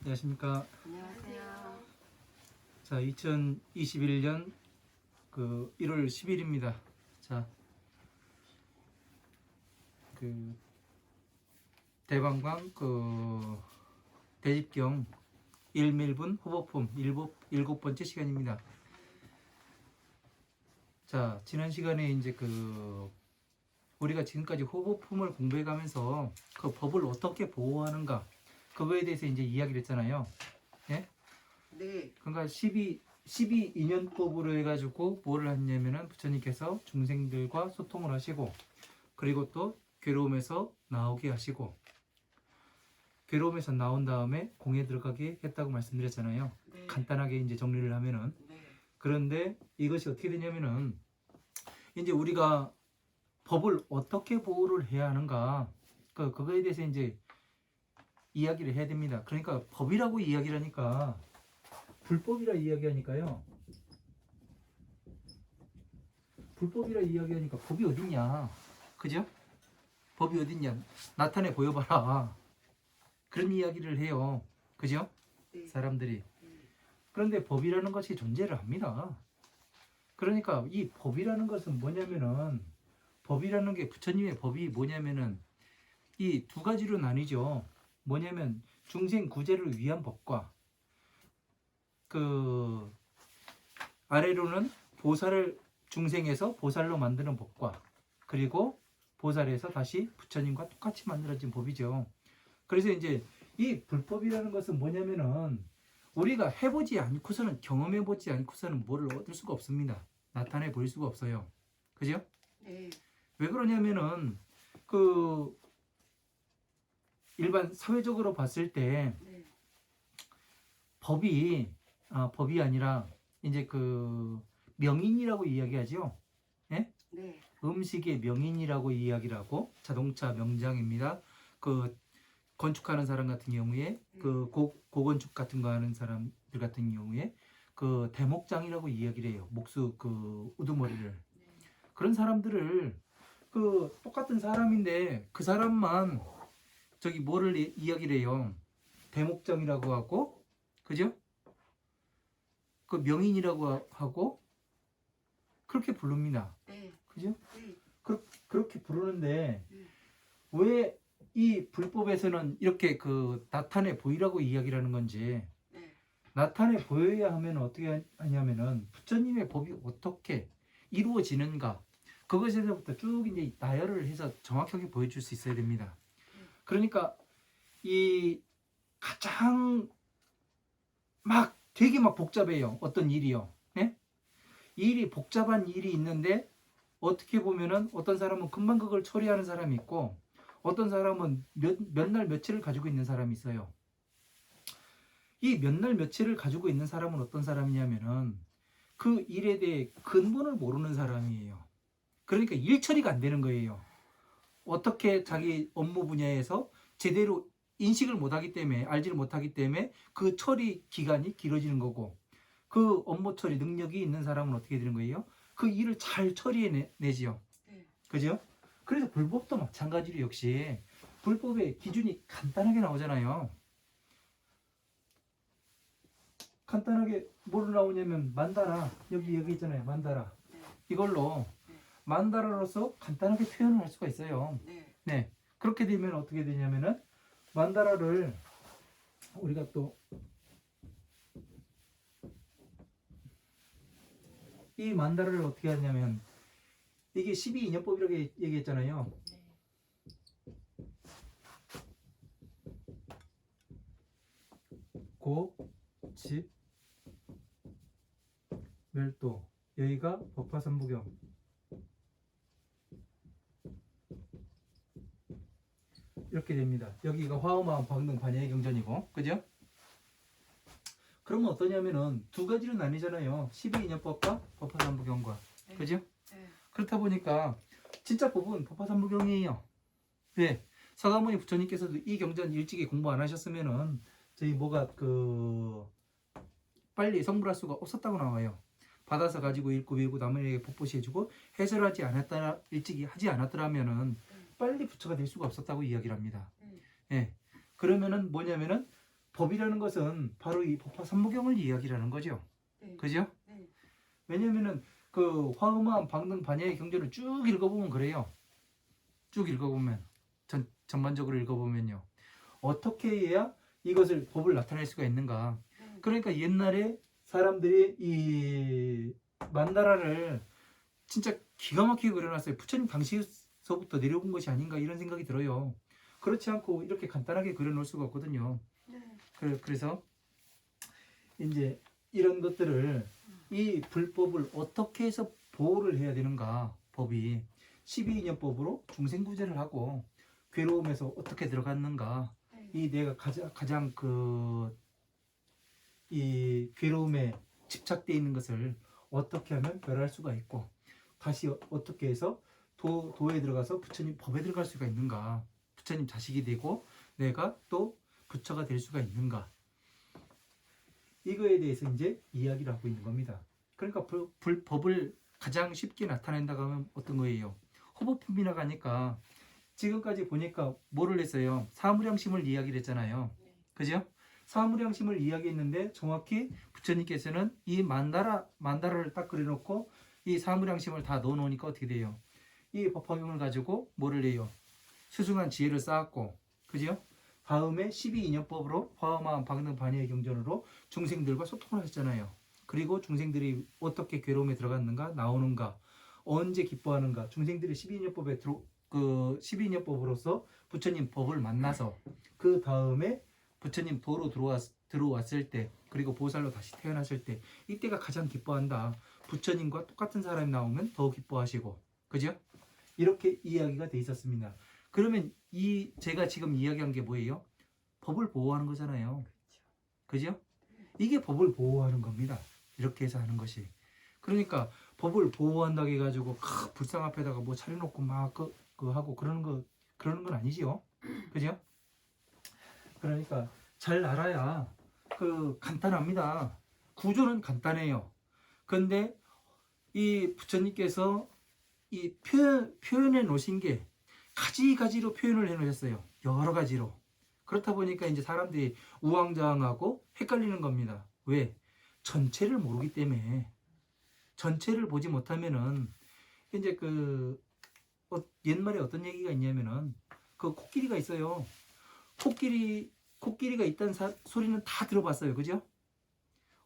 안녕하십니까. 안녕하세요. 자, 2021년 1월 10일입니다. 자, 대방광 대집경 1밀분 호보품 7번째 시간입니다. 자, 지난 시간에 이제 우리가 지금까지 호보품을 공부해 가면서 그 법을 어떻게 보호하는가 그거에 대해서 이제 이야기를 했잖아요. 예? 네. 그러니까 12인연법으로 해가지고 뭐를 했냐면은 부처님께서 중생들과 소통을 하시고, 그리고 또 괴로움에서 나오게 하시고, 괴로움에서 나온 다음에 공에 들어가게 했다고 말씀드렸잖아요. 네. 간단하게 이제 정리를 하면은. 네. 그런데 이것이 어떻게 되냐면은 이제 우리가 법을 어떻게 보호를 해야 하는가, 그거에 대해서 이제 이야기를 해야 됩니다. 그러니까 법이라고 이야기를 하니까 불법이라 이야기하니까요. 불법이라 이야기하니까 법이 어딨냐, 그죠? 법이 어딨냐, 나타내 보여봐라, 그런 이야기를 해요, 그죠? 네. 사람들이. 그런데 법이라는 것이 존재를 합니다. 그러니까 이 법이라는 것은 뭐냐면은, 법이라는 게 부처님의 법이 뭐냐면은 이 두 가지로 나뉘죠. 뭐냐면 중생 구제를 위한 법과 아래로는 보살을 중생에서 보살로 만드는 법과, 그리고 보살에서 다시 부처님과 똑같이 만들어진 법이죠. 그래서 이제 이 불법이라는 것은 뭐냐면은 우리가 해보지 않고서는, 경험해보지 않고서는 뭐를 얻을 수가 없습니다. 나타내 보일 수가 없어요. 그죠? 네. 왜 그러냐면은 일반 사회적으로 봤을 때 네. 법이 아니라 이제 명인이라고 이야기하죠. 예? 네. 음식의 명인이라고 이야기를 하고, 자동차 명장입니다. 건축하는 사람 같은 경우에 고건축 같은 거 하는 사람들 같은 경우에 대목장이라고 이야기를 해요. 우두머리를. 그런 사람들을 똑같은 사람인데 그 사람만 뭐를 이야기를 해요. 대목장이라고 하고, 그죠? 명인이라고 하고 그렇게 부릅니다. 네. 그죠? 네. 그렇게 부르는데 왜 이 불법에서는 이렇게 나타내 보이라고 이야기를 하는 건지, 네. 나타내 보여야 하면 어떻게 하냐면은 부처님의 법이 어떻게 이루어지는가, 그것에서부터 쭉 이제 나열을 해서 정확하게 보여줄 수 있어야 됩니다. 그러니까 이 가장 되게 복잡해요. 어떤 일이요. 예? 일이 복잡한 일이 있는데 어떻게 보면은 어떤 사람은 금방 그걸 처리하는 사람이 있고, 어떤 사람은 몇 날 며칠을 가지고 있는 사람이 있어요. 이 몇 날 며칠을 가지고 있는 사람은 어떤 사람이냐면은 그 일에 대해 근본을 모르는 사람이에요. 그러니까 일 처리가 안 되는 거예요. 어떻게 자기 업무 분야에서 제대로 인식을 못하기 때문에, 알지를 못하기 때문에 그 처리 기간이 길어지는 거고, 그 업무 처리 능력이 있는 사람은 어떻게 되는 거예요? 그 일을 잘 처리해내지요. 네. 그죠? 그래서 불법도 마찬가지로 역시 불법의 기준이 간단하게 나오잖아요. 간단하게 뭐로 나오냐면 만다라, 여기 있잖아요. 만다라. 네. 이걸로 만다라로서 간단하게 표현을 할 수가 있어요. 네. 네. 그렇게 되면 어떻게 되냐면은 만다라를 우리가 또 이 만다라를 어떻게 하냐면, 이게 12인연법이라고 얘기했잖아요. 고, 집, 멸도, 여기가 법화삼부경, 이렇게 됩니다. 여기가 화엄하음 방등 반야의 경전이고, 그죠? 그러면 어떠냐면은 두 가지로 나뉘잖아요. 12인연법과 법화삼부경과. 네. 그죠? 네. 그렇다 보니까 진짜 법은 법화삼부경이에요. 왜? 서가모니 부처님께서도 이 경전 일찍이 공부 안 하셨으면은 저희 빨리 성불할 수가 없었다고 나와요. 받아서 가지고 읽고 외우고 남에게 복보시 해주고 해설하지 않았다, 일찍이 하지 않았더라면은 빨리 부처가 될 수가 없었다고 이야기를 합니다. 예. 그러면은 뭐냐면은 법이라는 것은 바로 이 법화 삼무경을 이야기라는 거죠. 네. 그죠? 네. 왜냐면은 그 화엄한 방등 반야의 경전을 쭉 읽어보면 그래요. 쭉 읽어보면 전반적으로 읽어보면요. 어떻게 해야 이것을 법을 나타낼 수가 있는가? 네. 그러니까 옛날에 사람들이 이 만다라를 진짜 기가 막히게 그려놨어요. 부처님 당시서부터 내려온 것이 아닌가 이런 생각이 들어요. 그렇지 않고 이렇게 간단하게 그려놓을 수가 없거든요. 네. 그래서 이제 이런 것들을 이 불법을 어떻게 해서 보호를 해야 되는가 법이 12인연법으로 중생구제를 하고 괴로움에서 어떻게 들어갔는가 네. 이 내가 가장 이 괴로움에 집착되어 있는 것을 어떻게 하면 멸할 수가 있고 다시 어떻게 해서 도에 들어가서 부처님 법에 들어갈 수가 있는가 부처님 자식이 되고 내가 또 부처가 될 수가 있는가 이거에 대해서 이제 이야기를 하고 있는 겁니다. 그러니까 법을 가장 쉽게 나타낸다고 하면 어떤 거예요? 호법품이나 가니까 지금까지 보니까 뭐를 했어요? 사무량심을 이야기를 했잖아요. 그죠? 사무량심을 이야기했는데 정확히 부처님께서는 이 만다라를 딱 그려놓고 이 사무량심을 다 넣어놓으니까 어떻게 돼요? 이 법화경을 가지고 뭐를 해요? 수승한 지혜를 쌓았고 그죠? 다음에 12인연법으로 화엄한 방등 반야의 경전으로 중생들과 소통을 하셨잖아요. 그리고 중생들이 어떻게 괴로움에 들어갔는가 나오는가 언제 기뻐하는가 중생들이 12인연법에 그 12인연법으로서 부처님 법을 만나서 그 다음에 부처님 도로 들어왔을 때 그리고 보살로 다시 태어났을 때 이때가 가장 기뻐한다. 부처님과 똑같은 사람이 나오면 더 기뻐하시고 그죠? 이렇게 이야기가 돼 있었습니다. 그러면 제가 지금 이야기한 게 뭐예요? 법을 보호하는 거잖아요. 그죠? 이게 법을 보호하는 겁니다. 이렇게 해서 하는 것이. 그러니까 법을 보호한다고 해가지고 불상 앞에다가 뭐 차려놓고 막 하고 그러는 건 아니지요. 그죠? 그러니까 잘 알아야 간단합니다. 구조는 간단해요. 근데 이 부처님께서 이 표현해 놓으신 게 가지가지로 표현을 해 놓으셨어요. 여러 가지로. 그렇다 보니까 이제 사람들이 우왕좌왕하고 헷갈리는 겁니다. 왜? 전체를 모르기 때문에. 전체를 보지 못하면은 이제 옛말에 어떤 얘기가 있냐면은 그 코끼리가 있어요. 코끼리가 있다는 소리는 다 들어봤어요. 그죠?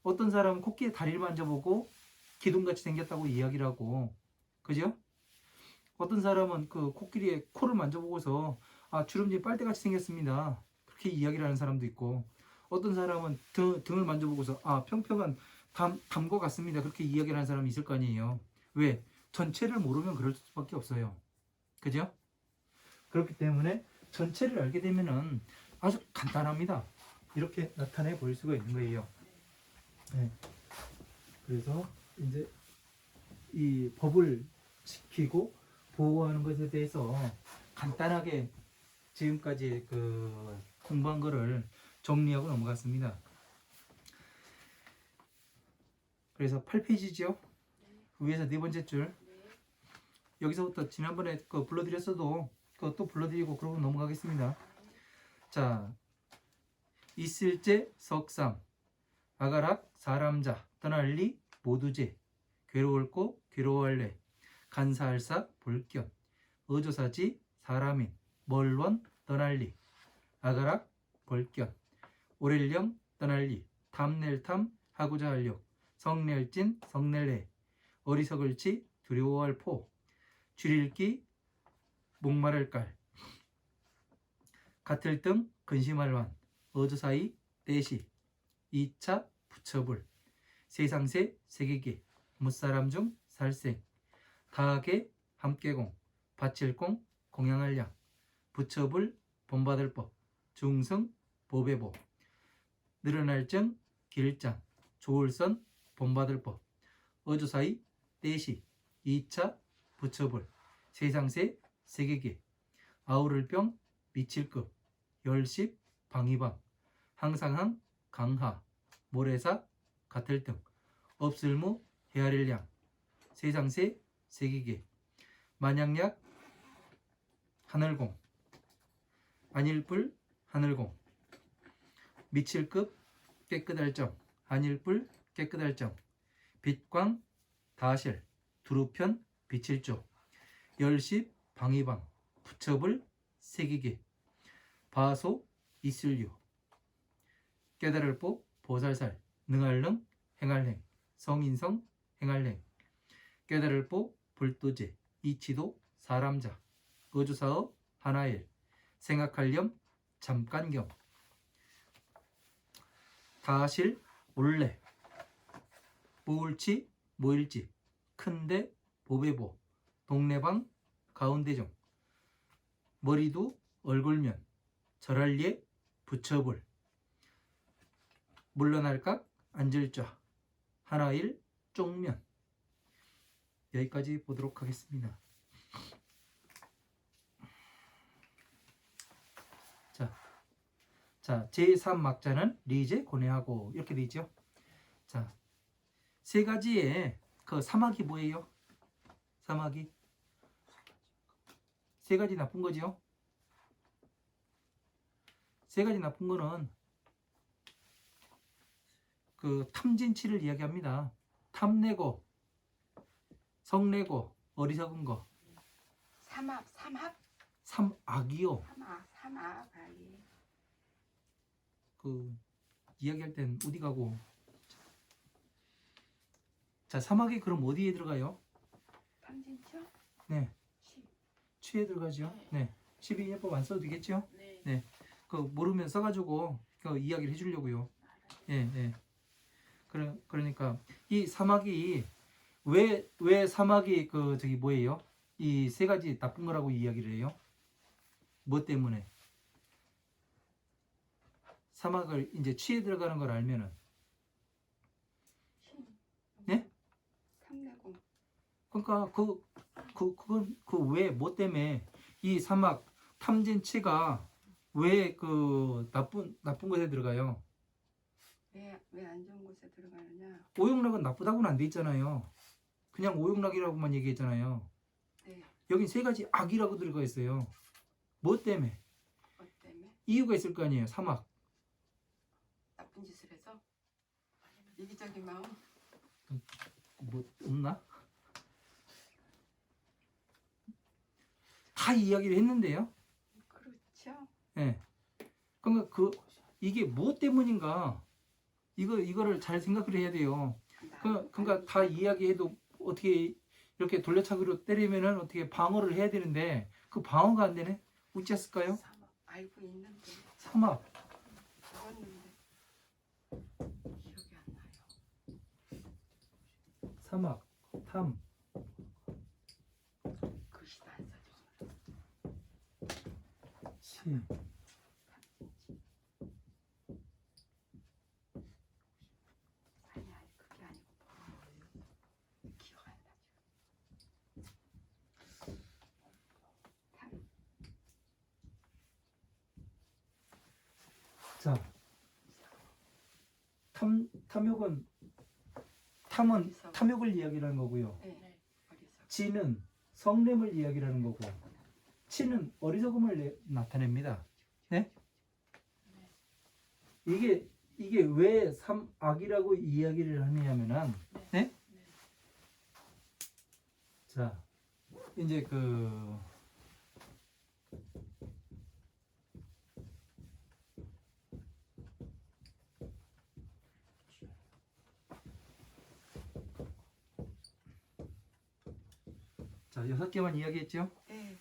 어떤 사람은 코끼리 다리를 만져보고 기둥같이 생겼다고 이야기를 하고 그죠? 어떤 사람은 그 코끼리의 코를 만져보고서 주름진 빨대같이 생겼습니다. 그렇게 이야기를 하는 사람도 있고 어떤 사람은 등을 만져보고서 평평한 담과 같습니다. 그렇게 이야기를 하는 사람이 있을 거 아니에요. 왜? 전체를 모르면 그럴 수밖에 없어요. 그죠? 그렇기 때문에 전체를 알게 되면은 아주 간단합니다. 이렇게 나타내 보일 수가 있는 거예요. 네. 그래서 이제 이 법을 지키고 보호하는 것에 대해서 간단하게 지금까지 공부한 거를 정리하고 넘어갔습니다. 그래서 8페이지죠. 위에서 네 번째 줄. 여기서부터 지난번에 불러드렸어도 또 불러드리고 그러고 넘어가겠습니다. 자, 있을제 석삼 아가락 사람자 떠날리 모두제 괴로울고 괴로워할래 간사할사 볼견 어조사지 사람인 멀원 떠날리 아가락 볼견 오렐령 떠날리 탐낼탐 하고자 하려 성낼진 성낼래 어리석을지 두려워할 포 줄일기 목마를 깔 같을 등 근심할 완 어조사이 떼시 2차 부처불 세상세 세계계 무사람 중 살생 다하게 함께공 바칠공 공양할 양 부처불 본받을 법 중승 보배보 늘어날 증 길장 조울선 본받을 법 어조사이 떼시 2차 부처불 세상세 세계계 아우를병 미칠급 열십 방위방 항상항 강하 모래사 같을 등 없을무 헤아릴 양 세상세 세계계 만양약 하늘공 안일불 하늘공 미칠급 깨끗할 점, 한일불 깨끗할 점, 빛광 다실, 두루편 빛일조, 열십 방위방, 부처불 색이기, 바소 이슬류, 깨달을복 보살살, 능할능 행할행, 성인성 행할행, 깨달을복 불도제, 이치도 사람자, 거주사업 하나일, 생각할렴 잠깐경, 다실 올레, 모을치 모일지, 큰데 보배보, 동네방 가운데종, 머리도 얼굴면, 절할예 부처불, 물러날각 앉을좌, 하나일 쪽면. 여기까지 보도록 하겠습니다. 자, 제3막자는 리제 고뇌하고 이렇게 돼 있죠. 자, 세 가지의 그 사막이 뭐예요? 사막이 세 가지 나쁜 거죠. 세 가지 나쁜 거는 그 탐진치를 이야기합니다. 탐내고, 성내고, 어리석은 거. 삼합. 삼악이요. 삼합. 아니. 그 이야기할 땐 어디 가고. 자, 사막이 그럼 어디에 들어가요? 탐진쳐? 네, 시. 취에 들어가죠. 네, 12인연법 안 써도 되겠죠? 네. 네, 그 모르면 써가지고 그 이야기를 해주려고요. 예, 예. 그러니까 이 사막이 왜 사막이 그 저기 뭐예요? 이 세 가지 나쁜 거라고 이야기를 해요? 뭐 때문에? 사막을 이제 취에 들어가는 걸 알면은, 예? 탐내고. 그러니까 그건 그 왜 뭐 때문에 이 사막 탐진치가 왜 그 나쁜 것에 들어가요? 왜 안 좋은 곳에 들어가느냐? 오용락은 나쁘다고는 안 돼 있잖아요. 그냥 오용락이라고만 얘기했잖아요. 네. 여긴 세 가지 악이라고 들어가 있어요. 뭐 때문에? 뭐 때문에? 이유가 있을 거 아니에요. 사막. 나쁜 짓을 해서? 이기적인 마음? 뭐 없나? 다 이야기를 했는데요. 그렇죠. 예. 그러니까 이게 뭐 때문인가? 이거를 잘 생각을 해야 돼요. 그러니까 다 이야기해도 어떻게 이렇게 돌려차기로 때리면은 어떻게 방어를 해야 되는데 그 방어가 안 되네? 어찌했을까요? 삼합. 알고 있는데. 사막, 들었는데. 기억이 안 나요. 사막, 탐, 글씨도 안 써주고. 치, 아니 그게 아니고 기억 안 나죠. 자, 탐욕은 탐욕을 이야기하는 거고요. 네. 어디서? 지는 성냄을 이야기하는 거고, 치는 어리석음을 나타냅니다. 네? 이게 왜 삼악이라고 이야기를 하냐면은, 네? 자, 이제 자, 6개만 이야기했죠? 네.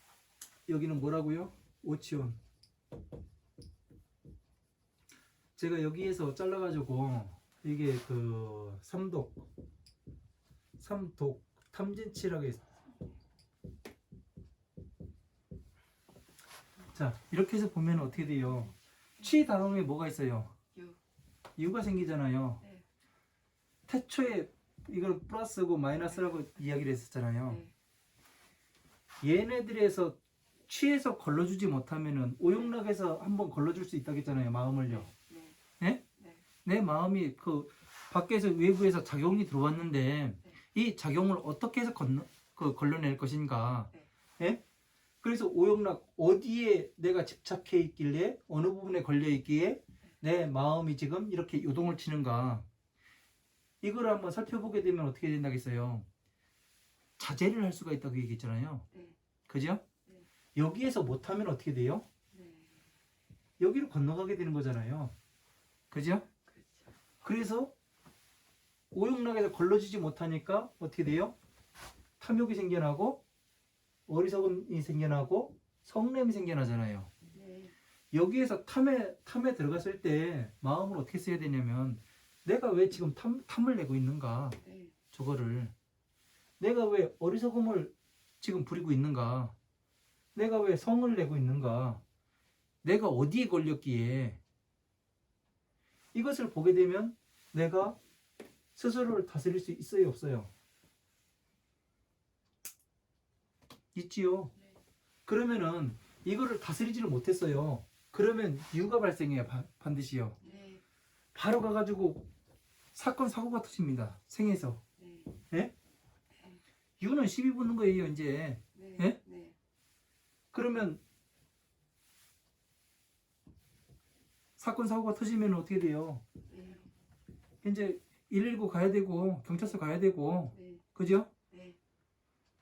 여기는 뭐라고요? 오치원. 제가 여기에서 잘라가지고 이게 삼독 탐진치라고 했어요. 자, 이렇게 해서 보면 어떻게 돼요? 취 다음에 뭐가 있어요? 유가 생기잖아요. 네. 태초에 이걸 플러스고 마이너스라고 이야기를 했었잖아요. 네. 얘네들에서 취해서 걸러주지 못하면은 오용락에서 한번 걸러줄 수 있다겠잖아요. 마음을요. 네. 예? 네. 내 마음이 밖에서 외부에서 작용이 들어왔는데 이 작용을 어떻게 해서 걸러낼 것인가? 예? 그래서 오용락 어디에 내가 집착해 있길래 어느 부분에 걸려 있기에 내 마음이 지금 이렇게 요동을 치는가, 이걸 한번 살펴보게 되면 어떻게 된다겠어요? 자제를 할 수가 있다고 얘기했잖아요. 네. 그죠? 네. 여기에서 못하면 어떻게 돼요? 네. 여기로 건너가게 되는 거잖아요. 그죠? 그렇죠. 그래서 오용락에서 걸러지지 못하니까 어떻게 돼요? 탐욕이 생겨나고 어리석음이 생겨나고 성냄이 생겨나잖아요. 네. 여기에서 탐에 들어갔을 때 마음을 어떻게 써야 되냐면, 내가 왜 지금 탐을 내고 있는가? 네. 저거를 내가 왜 어리석음을 지금 부리고 있는가? 내가 왜 성을 내고 있는가? 내가 어디에 걸렸기에? 이것을 보게 되면 내가 스스로를 다스릴 수 있어요, 없어요? 있지요. 네. 그러면은 이거를 다스리지를 못했어요. 그러면 이유가 발생해요, 반드시요. 네. 바로 가가지고 사건 사고가 터집니다, 생에서. 네. 예? 이유는 시비 붙는 거예요, 이제. 네. 예? 네. 그러면 사건 사고가 터지면 어떻게 돼요? 네. 이제 119 가야 되고 경찰서 가야 되고, 네. 그죠? 네.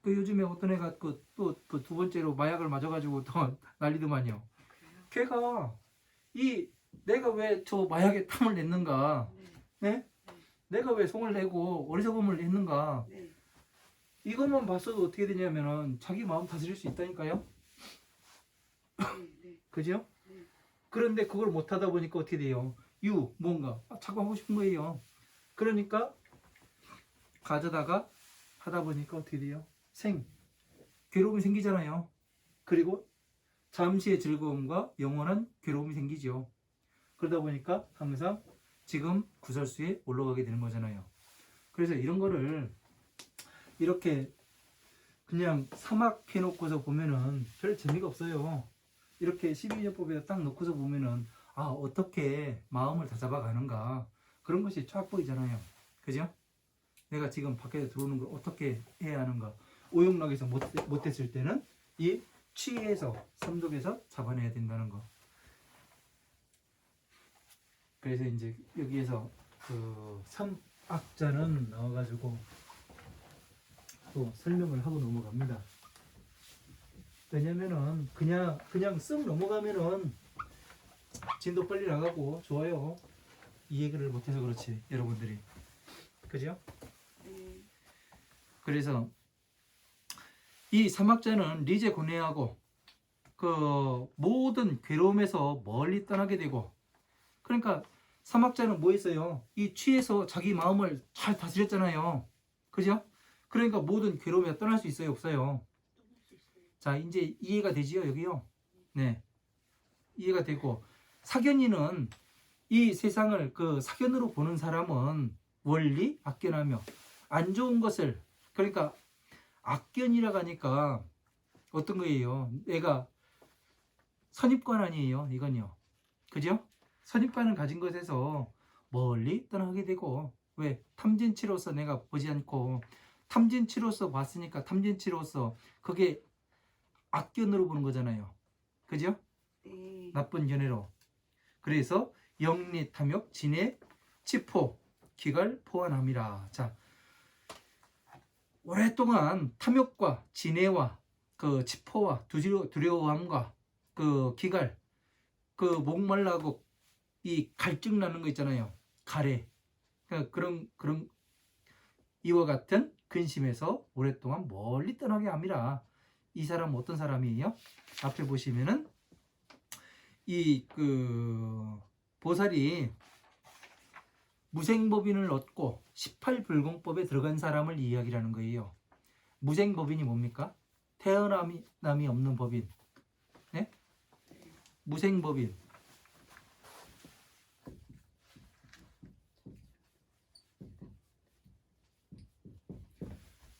그 요즘에 어떤 애가 또 그 두 번째로 마약을 맞아가지고 더 난리더만요. 그래요? 걔가 이 내가 왜 저 마약에 탐을 냈는가? 네. 네? 내가 왜 성을 내고 어리석음을 했는가? 네. 이것만 봤어도 어떻게 되냐면은 자기 마음 다스릴 수 있다니까요. 네. 네. 그죠? 네. 그런데 그걸 못 하다 보니까 어떻게 돼요? 뭔가 자꾸 하고 싶은 거예요. 그러니까 가져다가 하다 보니까 어떻게 돼요? 괴로움이 생기잖아요. 그리고 잠시의 즐거움과 영원한 괴로움이 생기죠. 그러다 보니까 항상 지금 구설수에 올라가게 되는 거잖아요. 그래서 이런 거를 이렇게 그냥 사막 해놓고서 보면은 별 재미가 없어요. 이렇게 12년법에 딱 놓고서 보면은 어떻게 마음을 다잡아 가는가, 그런 것이 쫙 보이잖아요. 그죠? 내가 지금 밖에 들어오는 걸 어떻게 해야 하는가. 오용락에서 못했을 때는 이 취해서 삼독에서 잡아내야 된다는 거. 그래서 이제 여기에서 그 삼악자는 나와가지고 또 설명을 하고 넘어갑니다. 왜냐면은 그냥 쓱 넘어가면은 진도 빨리 나가고 좋아요. 이 얘기를 못해서 그렇지, 여러분들이. 그죠? 네. 그래서 이 삼악자는 리제 고뇌하고 그 모든 괴로움에서 멀리 떠나게 되고, 그러니까 삼악자는 뭐 했어요? 이 취해서 자기 마음을 잘 다스렸잖아요. 그죠? 그러니까 모든 괴로움에 떠날 수 있어요, 없어요? 자, 이제 이해가 되지요, 여기요? 네. 이해가 되고, 사견이는 이 세상을 그 사견으로 보는 사람은 원리 악견하며 안 좋은 것을, 그러니까 악견이라고 하니까 어떤 거예요? 내가 선입관 아니에요, 이건요. 그죠? 선입관을 가진 것에서 멀리 떠나게 되고, 왜? 탐진치로서 내가 보지 않고 탐진치로서 봤으니까 탐진치로서 그게 악견으로 보는 거잖아요. 그죠? 네. 나쁜 견해로. 그래서 영리, 탐욕, 진해, 치포, 기갈, 포함함이라. 자, 오랫동안 탐욕과 진해와 그 치포와 두려워함과 그 기갈, 그 목말라고 이 갈증 나는 거 있잖아요. 가래. 그러니까 그런 이와 같은 근심에서 오랫동안 멀리 떠나게 합니다. 이 사람은 어떤 사람이에요? 앞에 보시면은 이 그 보살이 무생법인을 얻고 18불공법에 들어간 사람을 이야기하는 거예요. 무생법인이 뭡니까? 태어남이 없는 법인. 네? 무생법인.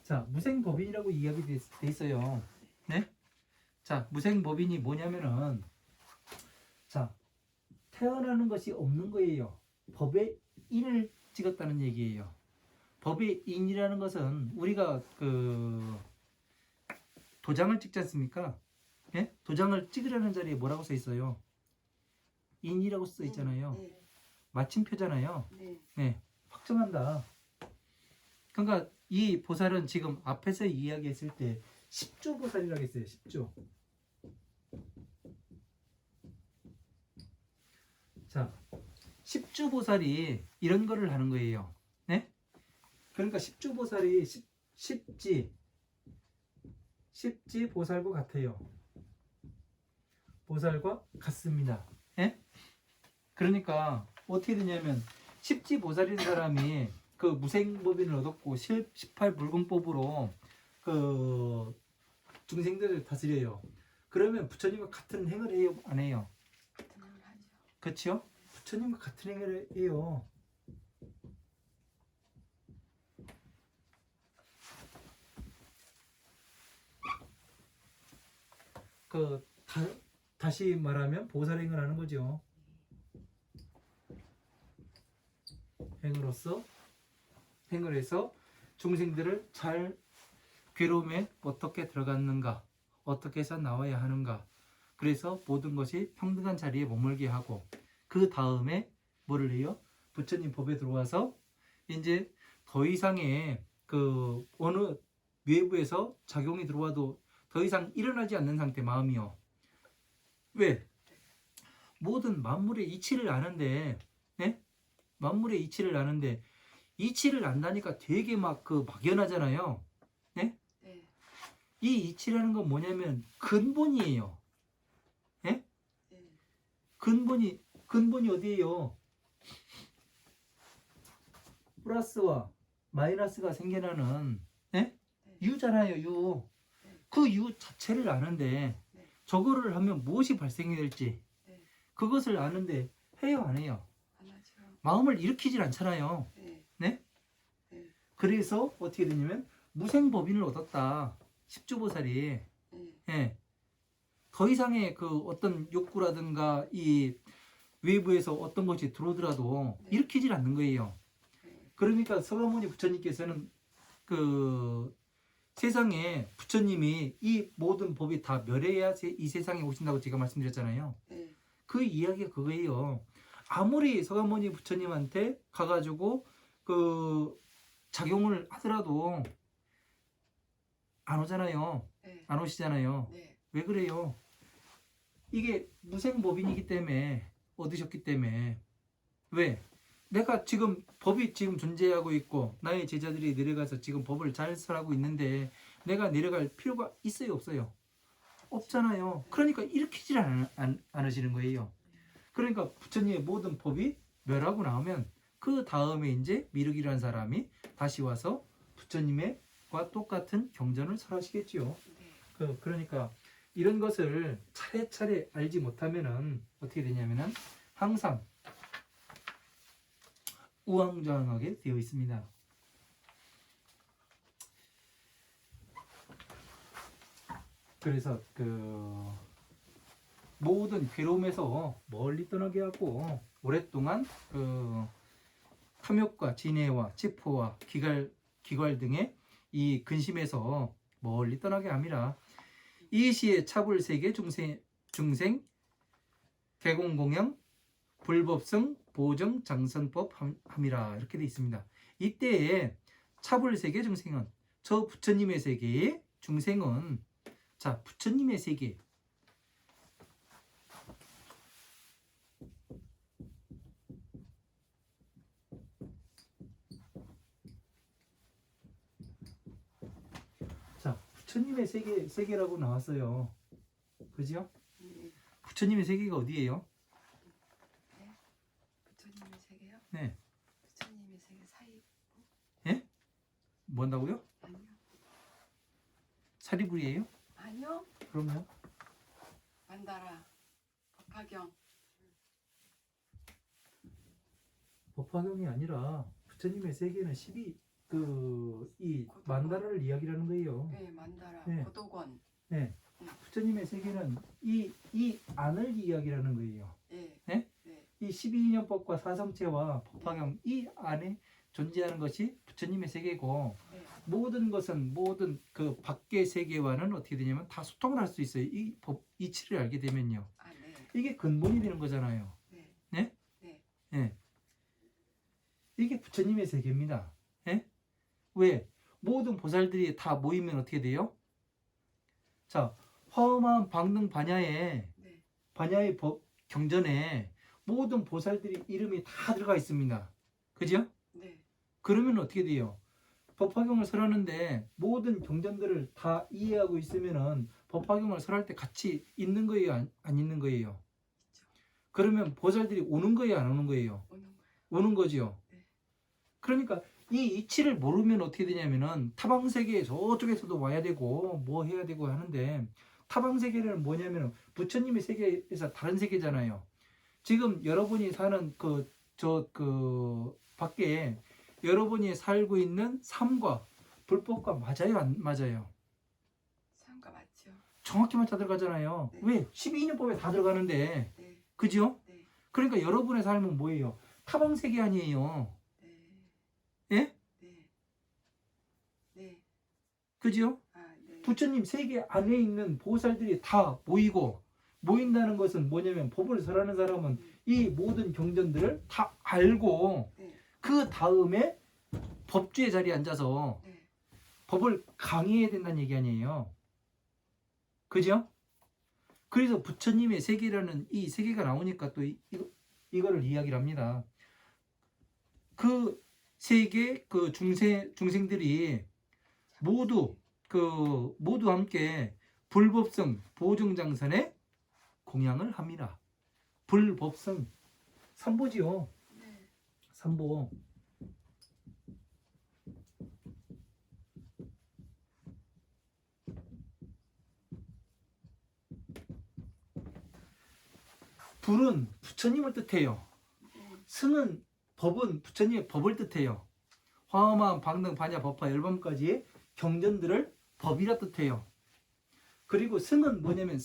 자, 무생법인이라고 이야기 돼 있어요. 네? 자, 무생법인이 뭐냐면은, 자, 태어나는 것이 없는 거예요. 법의 인을 찍었다는 얘기예요. 법의 인이라는 것은 우리가 그 도장을 찍지 않습니까? 예? 도장을 찍으려는 자리에 뭐라고 써 있어요? 인이라고 써 있잖아요. 네. 마침표잖아요. 네. 네, 확정한다. 그러니까 이 보살은 지금 앞에서 이야기했을 때 10조 보살이라고 했어요. 10조. 자, 10주 보살이 이런 거를 하는 거예요. 네? 그러니까 10주 보살이 10지 보살과 같아요. 보살과 같습니다. 예? 그러니까 어떻게 되냐면 10지 보살인 사람이 그 무생법인을 얻었고 18불공법으로 그 중생들을 다스려요. 그러면 부처님과 같은 행을 해요, 안 해요? 같은 걸 하죠. 그렇죠? 부처님과 같은 행을 해요. 다시 말하면 보살행을 하는 거죠. 행을 해서 중생들을 잘 괴로움에 어떻게 들어갔는가, 어떻게 해서 나와야 하는가. 그래서 모든 것이 평등한 자리에 머물게 하고 그 다음에 뭐를 해요? 부처님 법에 들어와서 이제 더 이상의 그 어느 외부에서 작용이 들어와도 더 이상 일어나지 않는 상태 마음이요. 왜? 모든 만물의 이치를 아는데, 네? 만물의 이치를 아는데 이치를 안다니까 되게 막 그 막연하잖아요. 네? 네. 이 이치라는 건 뭐냐면 근본이에요. 네? 네. 근본이 어디예요? 플러스와 마이너스가 생겨나는 네? 네. 유잖아요. 유. 네. 그 유 자체를 아는데 네. 저거를 하면 무엇이 발생이 될지 네. 그것을 아는데 해요, 안 해요? 안 하죠. 마음을 일으키질 않잖아요. 네. 네? 네. 그래서 어떻게 되냐면 무생법인을 얻었다. 십주보살이. 네. 예. 더 이상의 그 어떤 욕구라든가 이 외부에서 어떤 것이 들어오더라도 네. 일으키질 않는 거예요. 네. 그러니까 서가모니 부처님께서는 그 세상에 부처님이 이 모든 법이 다 멸해야 이 세상에 오신다고 제가 말씀드렸잖아요. 네. 그 이야기가 그거예요. 아무리 서가모니 부처님한테 가가지고 그 작용을 하더라도 안 오잖아요. 네. 안 오시잖아요. 네. 왜 그래요? 이게 무생법인이기 때문에 얻으셨기 때문에. 왜? 내가 지금 법이 지금 존재하고 있고 나의 제자들이 내려가서 지금 법을 잘 설하고 있는데 내가 내려갈 필요가 있어요, 없어요? 없잖아요. 그러니까 일으키질 않으시는 거예요. 그러니까 부처님의 모든 법이 멸하고 나오면 그 다음에 이제 미륵이라는 사람이 다시 와서 부처님과 똑같은 경전을 설하시겠지요. 네. 그러니까 이런 것을 차례차례 알지 못하면은 어떻게 되냐면은 항상 우왕좌왕하게 되어 있습니다. 그래서 그 모든 괴로움에서 멀리 떠나게 하고 오랫동안 그 탐욕과 진해와 체포와 기괄 등의 이 근심에서 멀리 떠나게 함이라. 이 시에 차불세계 중생 개공공양 불법성 보정 장선법 함이라 이렇게 되어 있습니다. 이때에 차불세계 중생은 저 부처님의 세계의 중생은 자 부처님의 세계 자 부처님의 세계라고 나왔어요. 그죠? 네. 부처님의 세계가 어디예요? 네. 부처님의 세계요? 네. 부처님의 세계 사이. 예? 뭔다고요? 아니요. 사리불이에요? 아니요. 그럼요. 만다라. 법화경. 법화경이 아니라 부처님의 세계는 12 이 만다라를 이야기하는 거예요. 네. 만다라. 네. 고도권. 네. 부처님의 세계는 이 안을 이야기하는 거예요. 네. 네? 네. 이 12인연법과 사성체와 법화경 이 안에 존재하는 것이 부처님의 세계고 네. 모든 것은 모든 그 밖의 세계와는 어떻게 되냐면 다 소통을 할 수 있어요. 이 법 이치를 알게 되면요. 아, 네. 이게 근본이 되는 거잖아요. 네. 부처님의 세계입니다. 예? 왜? 모든 보살들이 다 모이면 어떻게 돼요? 자, 화엄한 방등 반야에 네. 반야의 경전에 모든 보살들이 이름이 다 들어가 있습니다. 그죠? 네. 그러면 어떻게 돼요? 법화경을 설하는데 모든 경전들을 다 이해하고 있으면은 법화경을 설할 때 같이 있는 거예요? 안 있는 거예요? 있죠. 그러면 보살들이 오는 거예요? 안 오는 거예요? 오는 거예요. 오는 거지요. 네. 그러니까 이 이치를 모르면 어떻게 되냐면은 타방세계 저쪽에서도 와야 되고 뭐 해야 되고 하는데 타방세계는 뭐냐면 부처님의 세계에서 다른 세계잖아요. 지금 여러분이 사는 그 밖에 여러분이 살고 있는 삶과 불법과 맞아요? 안 맞아요? 상가 맞죠? 정확히 맞아 들어가잖아요. 네. 왜? 12인연법에 다 들어가는데. 네. 그죠? 네. 그러니까 여러분의 삶은 뭐예요? 타방세계 아니에요. 네. 예? 네. 네. 그죠? 아, 네. 부처님 세계 안에 있는 보살들이 다 모인다는 것은 뭐냐면 법을 설하는 사람은 이 모든 경전들을 다 알고 네. 그 다음에 법주의 자리에 앉아서 네. 법을 강의해야 된다는 얘기 아니에요. 그죠? 그래서 부처님의 세계라는 이 세계가 나오니까 또 이거를 이야기를 합니다. 그 세계 그 중생들이 모두 함께 불법성 보증장선에 공양을 합니다. 불법성 삼보지요. 네. 삼보. 불은 부처님을 뜻해요. 승은 법은 부처님의 법을 뜻해요. 화엄한 방등 반야 법화 열반까지의 경전들을 법이라 뜻해요. 그리고 승은 뭐냐면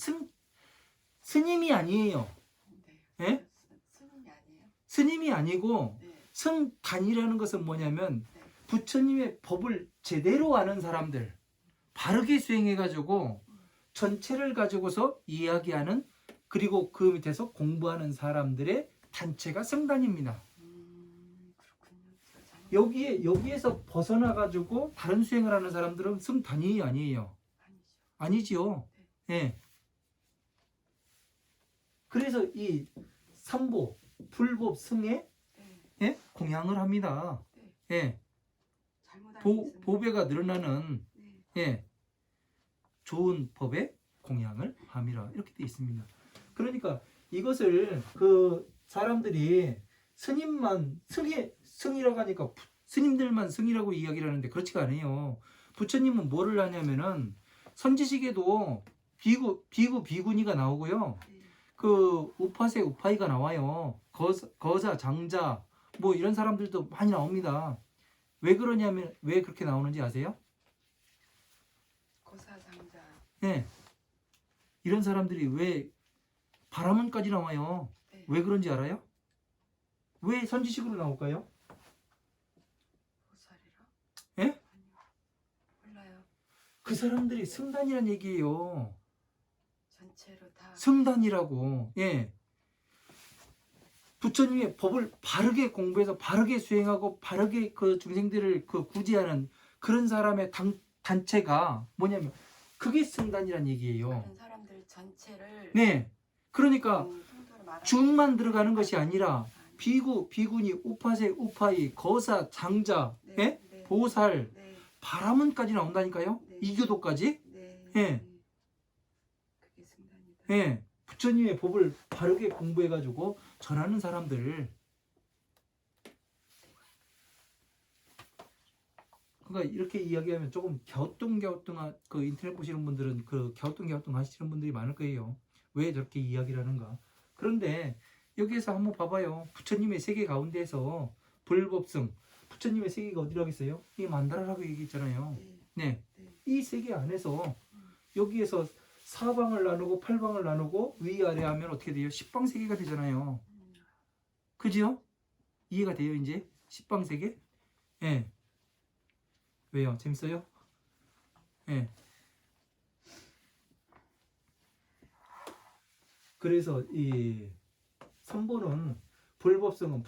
스님이 아니에요. 네. 예? 스님이 아니에요. 스님이 아니고 네. 승단이라는 것은 뭐냐면 네. 부처님의 법을 제대로 아는 사람들, 바르게 수행해가지고 전체를 가지고서 이야기하는, 그리고 그 밑에서 공부하는 사람들의 단체가 승단입니다. 그렇군요. 제가 여기에서 벗어나가지고 다른 수행을 하는 사람들은 승단이 아니에요. 아니죠. 아니지요. 예. 그래서 이 삼보, 불법, 승에 네. 예? 공양을 합니다. 네. 예. 잘못 알고 있었는데. 보배가 늘어나는 네. 예. 좋은 법에 공양을 함이라 이렇게 되어 있습니다. 그러니까 이것을 그 사람들이 스님만 승이라고 하니까 스님들만 승이라고 이야기를 하는데 그렇지가 않아요. 부처님은 뭐를 하냐면은 선지식에도 비구니가 나오고요. 네. 그 우파세 우파이가 나와요. 거자 장자 뭐 이런 사람들도 많이 나옵니다. 왜 그러냐면 왜 그렇게 나오는지 아세요? 고사상자. 네. 이런 사람들이 왜 바라문까지 나와요? 네. 왜 그런지 알아요? 왜 선지식으로 나올까요? 보살이라? 예? 아니요. 몰라요. 그 사람들이 승단이란 얘기예요. 전체로 다. 승단이라고. 예. 부처님의 법을 바르게 공부해서 바르게 수행하고 바르게 그 중생들을 그 구제하는 그런 사람의 단체가 뭐냐면 그게 승단이란 얘기예요. 다른 사람들 전체를. 네. 그러니까 통도로 말하는. 중만 들어가는 것이 아니라 비구니, 우파세, 우파이, 거사, 장자, 네. 예? 네. 보살, 네. 바라문까지 나온다니까요. 네. 이교도까지. 네. 예. 그게 승단이다. 예. 부처님의 법을 바르게 공부해가지고 전하는 사람들. 그러니까 이렇게 이야기하면 조금 갸우뚱갸우뚱한 그 인터넷 보시는 분들은 그 갸우뚱갸우뚱 하시는 분들이 많을 거예요. 왜 저렇게 이야기를 하는가. 그런데 여기에서 한번 봐봐요. 부처님의 세계 가운데에서 불법성, 부처님의 세계가 어디라고 했어요? 이 만다라라고 얘기했잖아요. 네. 네. 네. 이 세계 안에서 여기에서 사방을 나누고 팔방을 나누고 위아래 하면 어떻게 돼요? 십방세계가 되잖아요. 그죠? 이해가 돼요 이제? 십방세계? 예. 왜요? 재밌어요? 예. 그래서 이 선보는 불법성은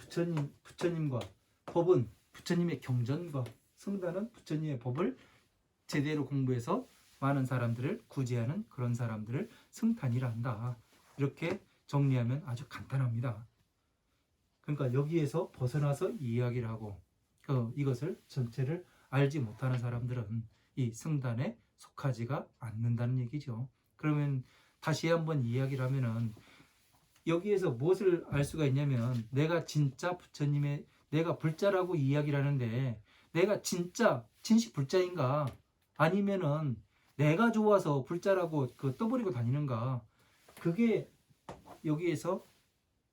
부처님과 법은 부처님의 경전과 성단은 부처님의 법을 제대로 공부해서 많은 사람들을 구제하는 그런 사람들을 성탄이라 한다. 이렇게 정리하면 아주 간단합니다. 그러니까 여기에서 벗어나서 이야기를 하고 이것을 전체를 알지 못하는 사람들은 이 성단에 속하지가 않는다는 얘기죠. 그러면 다시 한번 이야기를 하면은 여기에서 무엇을 알 수가 있냐면 내가 진짜 부처님의 내가 불자라고 이야기를 하는데 내가 진짜 진식 불자인가 아니면은 내가 좋아서 불자라고 떠버리고 다니는가 그게 여기에서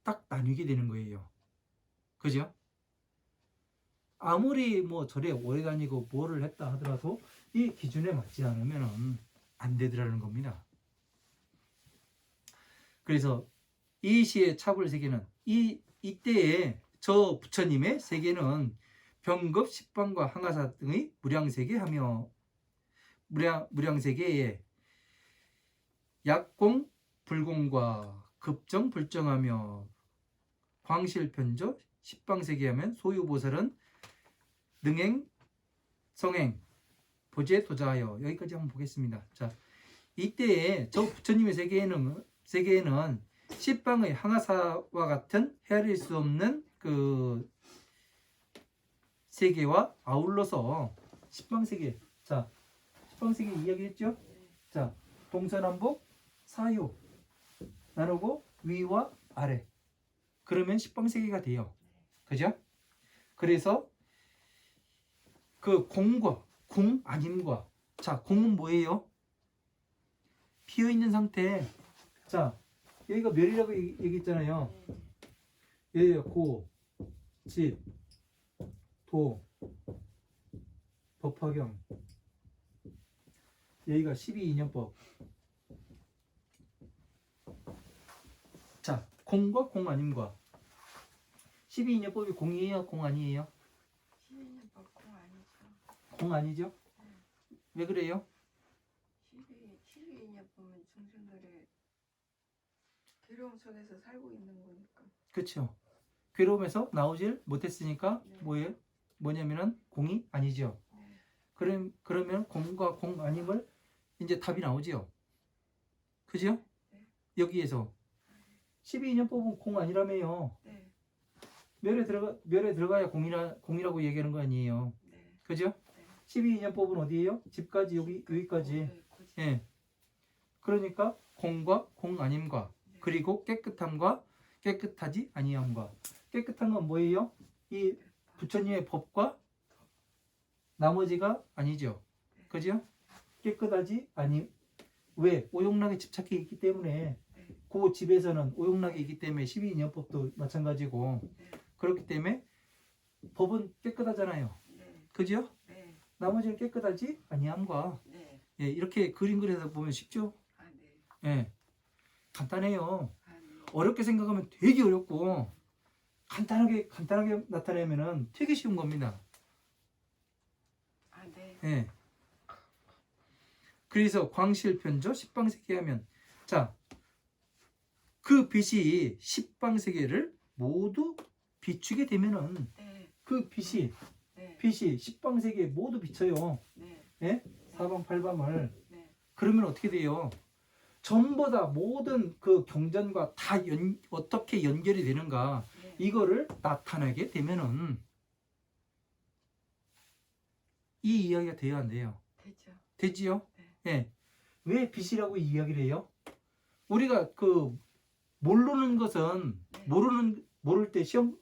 딱 나뉘게 되는 거예요. 그죠? 아무리 뭐 절에 오래 다니고 뭐를 했다 하더라도 이 기준에 맞지 않으면 안 되더라는 겁니다. 그래서 이 시의 차불 세계는 이때에 저 부처님의 세계는 병급, 식방과 항아사 등의 무량세계하며 무량세계에 약공, 불공과 급정, 불정하며 광실편조, 십방세계하면 소유보살은 능행, 성행, 보제, 도자하여 여기까지 한번 보겠습니다. 자, 이때에 저 부처님의 세계에는 십방의 항아사와 같은 헤아릴 수 없는 그 세계와 아울러서 십방세계. 자, 십방세계 이야기했죠? 자, 동서남북 사유 나누고 위와 아래. 그러면 십방세계가 돼요. 그죠? 그래서 그 공과 공 아님과 자, 공은 뭐예요? 비어 있는 상태. 자, 여기가 멸이라고 얘기했잖아요. 여기가 고, 집, 도, 법화경. 여기가 12인연법. 자, 공과 공 아님과. 12인연법이 공이에요? 공 아니에요? 12인연법 공 아니죠. 공 아니죠? 왜 그래요? 12인연법은 중생들의 괴로움 속에서 살고 있는 거니까. 그렇죠. 괴로움에서 나오질 못했으니까 네. 뭐냐면은 공이 아니죠. 네. 그러면 공과 공 아님을 이제 답이 나오지요. 그죠? 네. 여기에서 12인연 뽑은 공 아니라며요. 네. 멸에 들어가야 공이라고 얘기하는 거 아니에요. 네. 그죠? 네. 12인연 뽑은 어디에요? 집까지 여기까지. 네. 거짓. 예. 그러니까 공과 공 아님과 네. 그리고 깨끗함과 깨끗하지 아니함과 깨끗한 건 뭐예요? 이 부처님의 법과 나머지가 아니죠. 그죠? 깨끗하지 아니 왜? 오용락에 집착해 있기 때문에 그 집에서는 오용락이 있기 때문에 12인연법도 마찬가지고 그렇기 때문에 법은 깨끗하잖아요. 네. 그죠? 네. 나머지는 깨끗하지 아니함과 네. 예, 이렇게 그림 그려서 보면 쉽죠? 아, 네. 예, 간단해요. 아, 네. 어렵게 생각하면 되게 어렵고 간단하게 나타내면은 되게 쉬운 겁니다. 아, 네. 예. 그래서 광실편조 십방세계 하면 자, 그 빛이 십방세계를 모두 비추게 되면은 네. 그 빛이 네. 십방세계에 모두 비쳐요. 네. 예? 사방팔방을. 네. 그러면 어떻게 돼요? 전부 다 모든 그 경전과 다 어떻게 연결이 되는가 네. 이거를 나타내게 되면은 이 이야기가 돼야 안 돼요. 되죠. 되지요? 네. 예. 왜 빛이라고 이야기를 해요? 우리가 그 모르는 것은 네. 모를 때 시험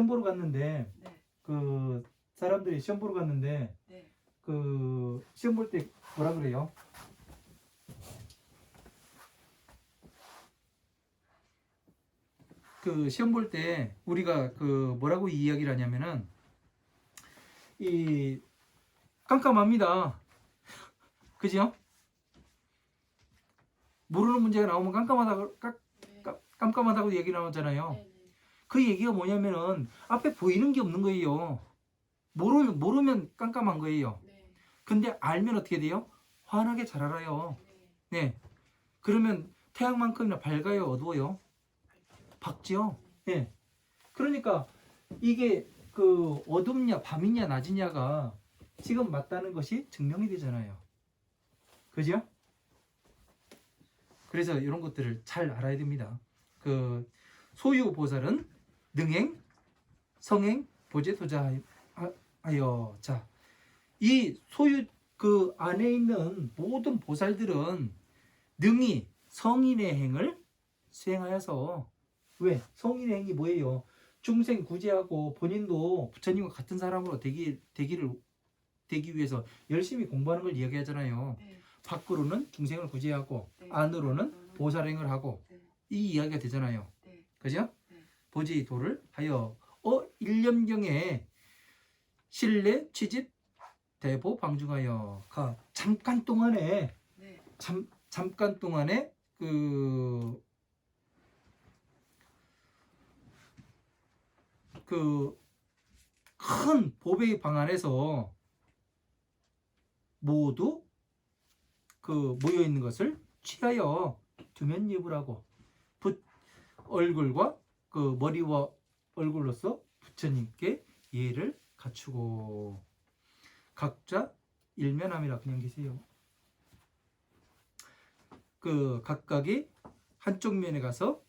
보러 갔는데 네. 그 사람들이 시험 보러 갔는데 네. 그 시험 볼 때 뭐라 그래요? 그 시험 볼 때 우리가 그 뭐라고 이야기를 하냐면은 이 깜깜합니다. 그죠? 모르는 문제가 나오면 깜깜하다고 얘기 나오잖아요. 네. 그 얘기가 뭐냐면은 앞에 보이는 게 없는 거예요. 모르면 깜깜한 거예요. 네. 근데 알면 어떻게 돼요? 환하게 잘 알아요. 네. 네. 그러면 태양만큼이나 밝아요, 어두워요? 밝죠. 예. 그러니까 이게 그 어둡냐 밤이냐 낮이냐가 지금 맞다는 것이 증명이 되잖아요. 그죠? 그래서 이런 것들을 잘 알아야 됩니다. 그 소유 보살은 능행, 성행, 보제소자하여. 자, 이 소유 그 안에 있는 모든 보살들은 능히 성인의 행을 수행하여서, 왜? 성인의 행이 뭐예요? 중생 구제하고 본인도 부처님과 같은 사람으로 되기 위해서 열심히 공부하는 걸 이야기하잖아요. 네. 밖으로는 중생을 구제하고 네. 안으로는 보살행을 하고, 네. 이 이야기가 되잖아요. 네. 그죠? 네. 보제도를 하여 일념경에 신뢰 취집 대보 방중하여 가. 잠깐 동안에 네. 잠깐 동안에 그 큰 보배의 방 안에서 모두 그 모여 있는 것을 취하여 두면 예불하고, 얼굴과 그 머리와 얼굴로서 부처님께 예를 갖추고 각자 일면함이라 그냥 계세요. 그 각각이 한쪽 면에 가서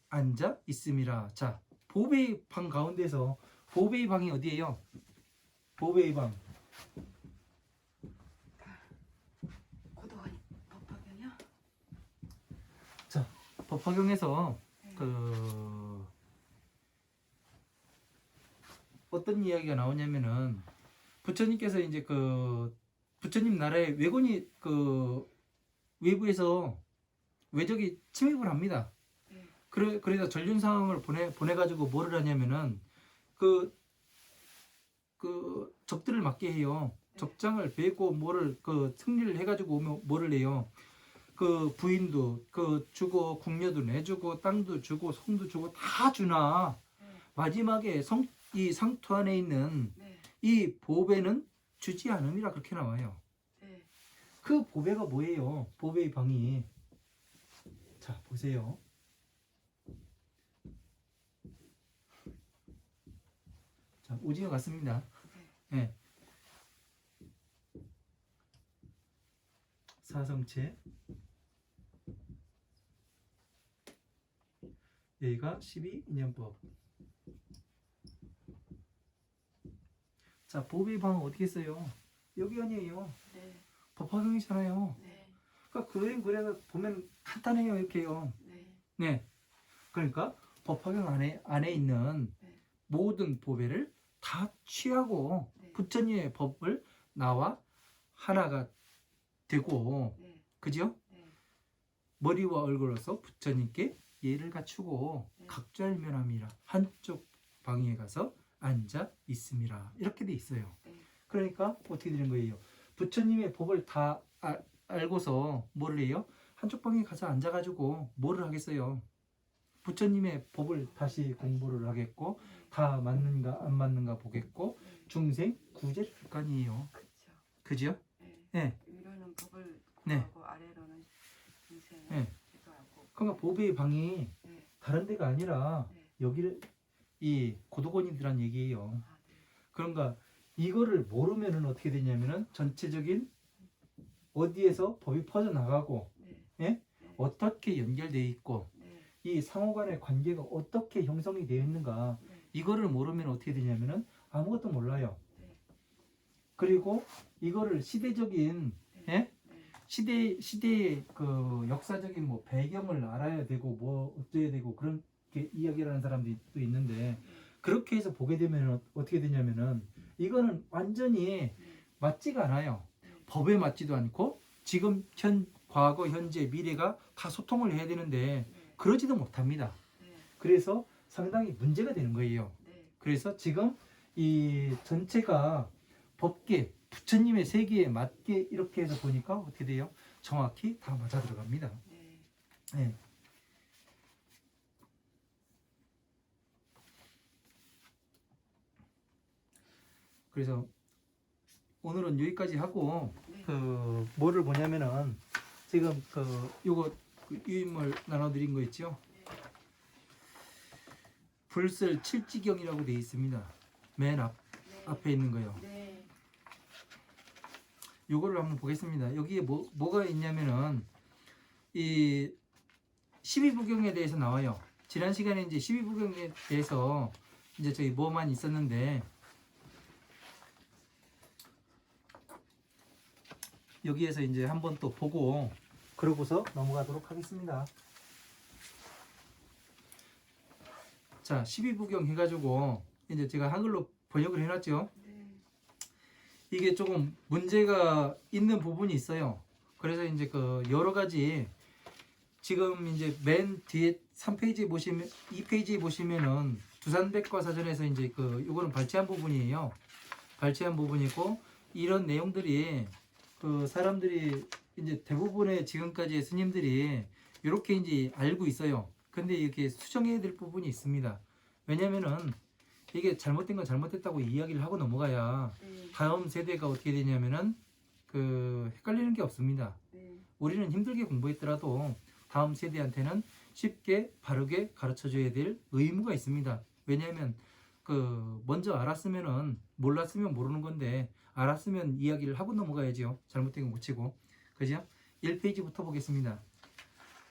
앉아 있음이라. 자, 보배의 방 가운데서, 보배의 방이 어디예요? 보배의 방. 고도원 법화경이요? 자, 법화경에서 네. 그 어떤 이야기가 나오냐면은, 부처님께서 이제 그 부처님 나라에 왜군이 그 외부에서 외적이 침입을 합니다. 네. 그래서 전륜 상황을 보내가지고 뭐를 하냐면은 그 적들을 막게 해요. 네. 적장을 베고 뭐를 그 승리를 해가지고 오면 뭐를 해요. 그 부인도 그 주고 궁녀도 내주고 땅도 주고 성도 주고 다 주나, 네. 마지막에 이 상투 안에 있는 네. 이 보배는 주지 않음이라 그렇게 나와요. 네. 그 보배가 뭐예요? 보배의 방이. 자, 보세요. 자, 오징어 같습니다. 네. 사성체. 여기가 12인연법. 자, 보배의 방은 어떻게 써요? 여기 아니에요. 네. 법화경이잖아요. 네. 그러니까 그래서 보면 간단해요. 이렇게요. 네. 네. 그러니까 법화경 안에 있는 네. 모든 보배를 다 취하고 네. 부처님의 법을 나와 하나가 되고, 네. 그죠? 네. 머리와 얼굴로서 부처님께 예를 갖추고 네. 각자일면함이라. 한쪽 방에 가서 앉아 있음이라. 이렇게 돼 있어요. 네. 그러니까 어떻게 되는 거예요? 부처님의 법을 다 알고서 뭐를 해요? 한쪽 방에 가서 앉아가지고 뭐를 하겠어요? 부처님의 법을 다시 공부를 하겠고, 다 맞는가 안 맞는가 보겠고, 네. 중생 구제를 할 거 아니에요. 그렇죠. 그죠? 네. 네. 위로는 법을 네. 구하고 아래로는 중생을 네. 기도하고. 그러니까 보배의 방이 네. 다른 데가 아니라 네. 여기를 이 고도권이란 얘기예요. 아, 네. 그런가 이거를 모르면은 어떻게 되냐면은 전체적인 어디에서 법이 퍼져 나가고, 네. 예? 네. 어떻게 연결되어 있고, 네. 이 상호간의 관계가 어떻게 형성이 되어 있는가, 네. 이거를 모르면 어떻게 되냐면은 아무것도 몰라요. 네. 그리고 이거를 시대적인, 네. 예? 네. 시대의 그 역사적인 뭐 배경을 알아야 되고 뭐 어쩌야 되고 그런 게 이야기를 하는 사람들이 또 있는데, 네. 그렇게 해서 보게 되면 어떻게 되냐면은 이거는 완전히 네. 맞지가 않아요. 네. 법에 맞지도 않고, 지금 과거 현재 미래가 다 소통을 해야 되는데 네. 그러지도 못합니다. 네. 그래서 상당히 문제가 되는 거예요. 네. 그래서 지금 이 전체가 법계 부처님의 세계에 맞게 이렇게 해서 보니까 어떻게 돼요? 정확히 다 맞아 들어갑니다. 네. 네. 그래서 오늘은 여기까지 하고, 네. 그 뭐를 보냐면은 지금 요거 유인물 나눠드린 거 있죠? 불설 칠지경이라고 되어 있습니다. 맨 네. 앞에 있는 거요. 네. 요거를 한번 보겠습니다. 여기에 뭐가 있냐면은 이 12부경에 대해서 나와요. 지난 시간에 이제 12부경에 대해서 이제 저희 뭐만 있었는데 여기에서 이제 한번 또 보고 그러고서 넘어가도록 하겠습니다. 자, 12부경 해가지고 이제 제가 한글로 번역을 해놨죠. 네. 이게 조금 문제가 있는 부분이 있어요. 그래서 이제 그 여러 가지 지금 이제 맨 뒤에 3페이지 보시면 2페이지 보시면은 두산백과사전에서 이제 그 요거는 발췌한 부분이에요. 발췌한 부분이고 이런 내용들이 그 사람들이 이제 대부분의 지금까지의 스님들이 이렇게 이제 알고 있어요. 근데 이렇게 수정해야 될 부분이 있습니다. 왜냐면은 이게 잘못된 건 잘못됐다고 이야기를 하고 넘어가야 네. 다음 세대가 어떻게 되냐면은 그 헷갈리는 게 없습니다. 네. 우리는 힘들게 공부했더라도 다음 세대한테는 쉽게 바르게 가르쳐 줘야 될 의무가 있습니다. 왜냐하면 그 먼저 알았으면은 몰랐으면 모르는 건데 알았으면 이야기를 하고 넘어가야죠. 잘못된 거 못 치고. 그죠? 1페이지부터 보겠습니다.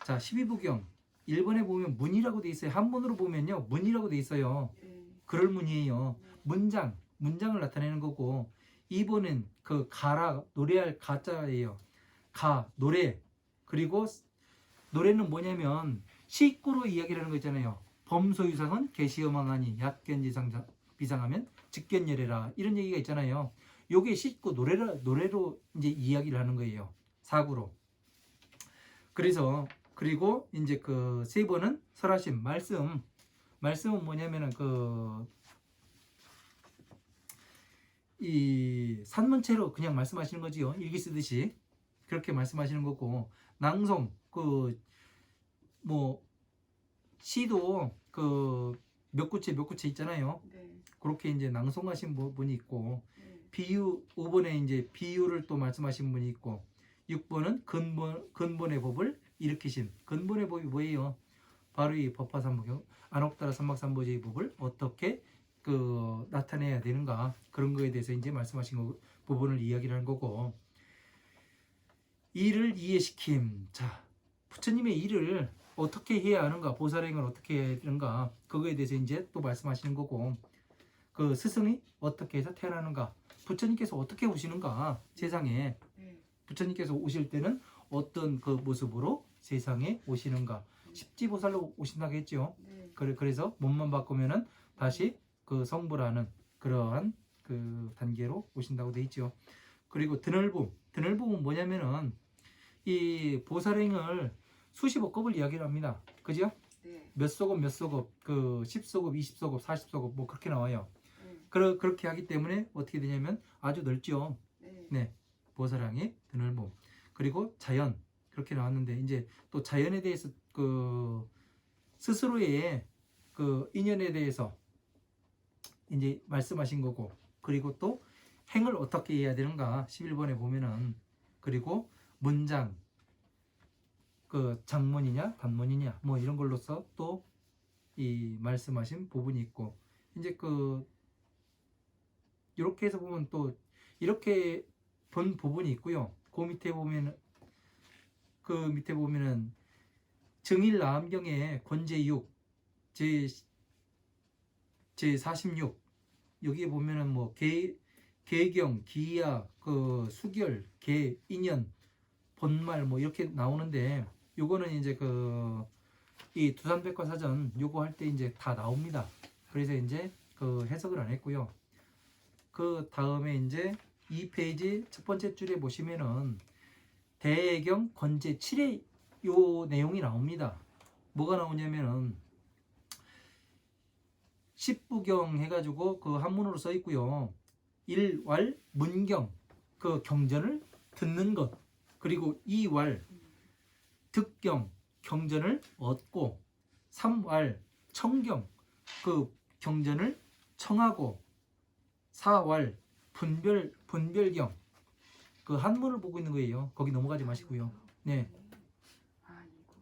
자, 12부경 1번에 보면 문이라고 돼 있어요. 한문으로 보면요. 문이라고 돼 있어요. 네. 그럴 문이에요. 문장을 나타내는 거고 2번은 그 가라 노래할 가자예요. 가 노래. 그리고 노래는 뭐냐면 시구로 이야기를 하는 거 있잖아요. 범소유상은 개시어망하니 약견지상 비상하면 직견열애라 이런 얘기가 있잖아요. 요게 시구 노래로 이제 이야기를 하는 거예요. 사구로. 그래서 그리고 이제 그 세 번은 설하심 말씀은 뭐냐면은 그 이 산문체로 그냥 말씀하시는 거지요. 일기 쓰듯이 그렇게 말씀하시는 거고 낭송 그 뭐 시도 그 몇 구체 있잖아요. 네. 그렇게 이제 낭송하신 분이 있고 네. 비유 5번에 이제 비유를 또 말씀하신 분이 있고 6번은 근본의 법을 일으키신 근본의 법이 뭐예요? 바로 이 법화삼보경 안옥따라 삼박삼보제의 법을 어떻게 그 나타내야 되는가 그런 거에 대해서 이제 말씀하신 거, 부분을 이야기를 하는 거고 일을 이해시킴. 자, 부처님의 일을 어떻게 해야 하는가, 보살행을 어떻게 해야 하는가 그거에 대해서 이제 또 말씀하시는 거고 그 스승이 어떻게 해서 태어나는가, 부처님께서 어떻게 오시는가 세상에, 네. 부처님께서 오실 때는 어떤 그 모습으로 세상에 오시는가, 십지보살로 오신다고 했죠. 네. 그래서 몸만 바꾸면은 다시 그 성부라는 그러한 그 단계로 오신다고 돼 있죠. 그리고 드늘봄은 뭐냐면은 이 보살행을 수십억 급을 이야기를 합니다. 그죠? 네. 몇 소급 그 10소급, 20소급, 40소급 뭐 그렇게 나와요. 네. 그렇게 하기 때문에 어떻게 되냐면 아주 넓죠. 네. 네. 보살행의 드늘봄. 그리고 자연 그렇게 나왔는데 이제 또 자연에 대해서 그 스스로의 그 인연에 대해서 이제 말씀하신 거고 그리고 또 행을 어떻게 해야 되는가 11번에 보면은 그리고 문장 그 장문이냐 단문이냐 뭐 이런 걸로서 또 이 말씀하신 부분이 있고 이제 그 이렇게 해서 보면 또 이렇게 본 부분이 있고요. 그 밑에 보면은 증일나암경의 권제6 제 46 여기에 보면은 뭐 계경, 기야, 그 수결, 계, 인연, 본말 뭐 이렇게 나오는데 요거는 이제 그 이 두산백과사전 요거 할 때 이제 다 나옵니다. 그래서 이제 그 해석을 안 했고요. 그 다음에 이제 2페이지 첫 번째 줄에 보시면은 대경 권제 7의 요 내용이 나옵니다. 뭐가 나오냐면은 10부경 해가지고 그 한문으로 써 있고요. 일왈 문경 그 경전을 듣는 것 그리고 2왈 득경 경전을 얻고 3왈 청경 그 경전을 청하고 4왈 분별경 그 한문을 보고 있는 거예요. 거기 넘어가지 마시고요. 네. 아이고.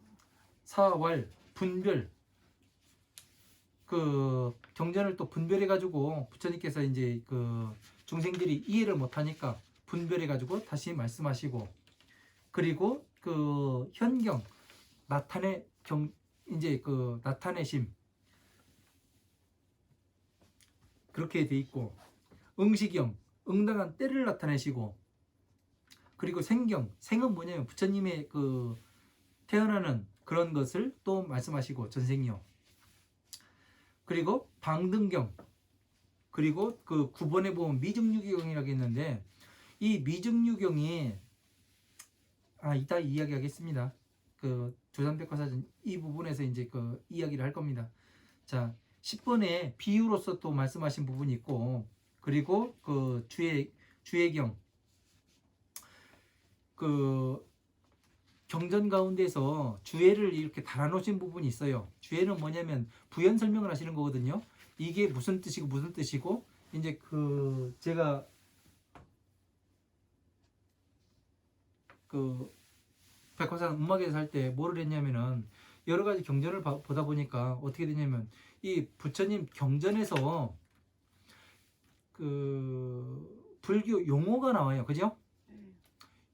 4왈 분별 그 경전을 또 분별해 가지고 부처님께서 이제 그 중생들이 이해를 못하니까 분별해 가지고 다시 말씀하시고, 그리고 그 현경 나타내 경 이제 그 나타내심 그렇게 돼 있고, 응시경 응당한 때를 나타내시고, 그리고 생경 생은 뭐냐면 부처님의 그 태어나는 그런 것을 또 말씀하시고 전생이요. 그리고 방등경, 그리고 그 9번에 보면 미증유경이라고 했는데, 이 미증유경이 이따 이야기하겠습니다. 그 조산백과사전 이 부분에서 이제 그 이야기를 할 겁니다. 자, 10번에 비유로서 또 말씀하신 부분이 있고, 그리고 그 주의경 그 경전 가운데서 주의를 이렇게 달아놓으신 부분이 있어요. 주의는 뭐냐면 부연 설명을 하시는 거거든요. 이게 무슨 뜻이고 무슨 뜻이고, 이제 그 제가 그 백화산 음악에서 할 때 뭐를 했냐면은 여러 가지 경전을 보다 보니까 어떻게 되냐면 이 부처님 경전에서 그 불교 용어가 나와요. 그죠?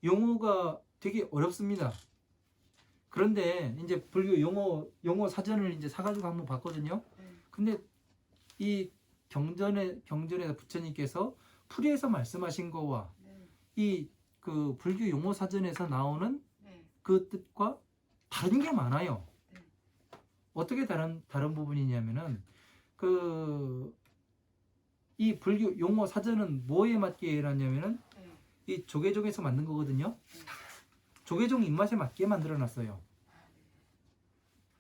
용어가 되게 어렵습니다. 그런데 이제 불교 용어 사전을 이제 사가지고 한번 봤거든요. 근데 이 경전에서 부처님께서 풀이해서 말씀하신 거와 이 그 불교 용어 사전에서 나오는 그 뜻과 다른 게 많아요. 어떻게 다른 부분이냐면은 그 이 불교 용어 사전은 뭐에 맞게 해놨냐면은 이 조계종에서 만든 거거든요. 조계종 입맛에 맞게 만들어놨어요.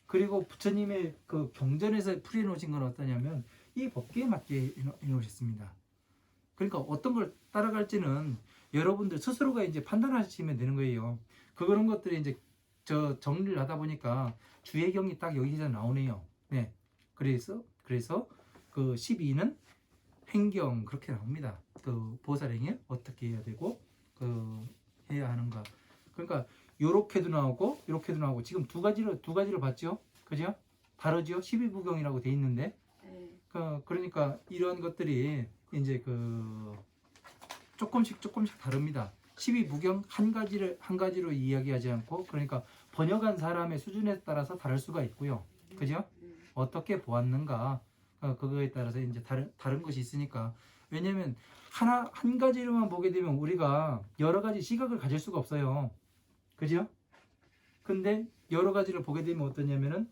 그리고 부처님의 그 경전에서 풀이해 놓으신 건 어떠냐면 이 법계에 맞게 해 놓으셨습니다. 그러니까 어떤 걸 따라갈지는 여러분들 스스로가 이제 판단하시면 되는 거예요. 그런 것들이 이제 저 정리를 하다 보니까 주의경이 딱 여기서 나오네요. 네. 그래서 그 12는 행경 그렇게 나옵니다. 그 보살행위 어떻게 해야 되고 그 해야 하는가. 그러니까 요렇게도 나오고 요렇게도 나오고, 지금 두 가지로 봤죠? 그죠? 다르죠? 12부경이라고 돼 있는데. 그러니까 이런 것들이 이제 그 조금씩 다릅니다. 12부경 한 가지로 이야기하지 않고, 그러니까 번역한 사람의 수준에 따라서 다를 수가 있고요. 그죠? 어떻게 보았는가, 그거에 따라서 이제 다른 것이 있으니까. 왜냐면 한 가지로만 보게 되면 우리가 여러 가지 시각을 가질 수가 없어요. 그죠? 근데 여러 가지를 보게 되면 어떠냐면은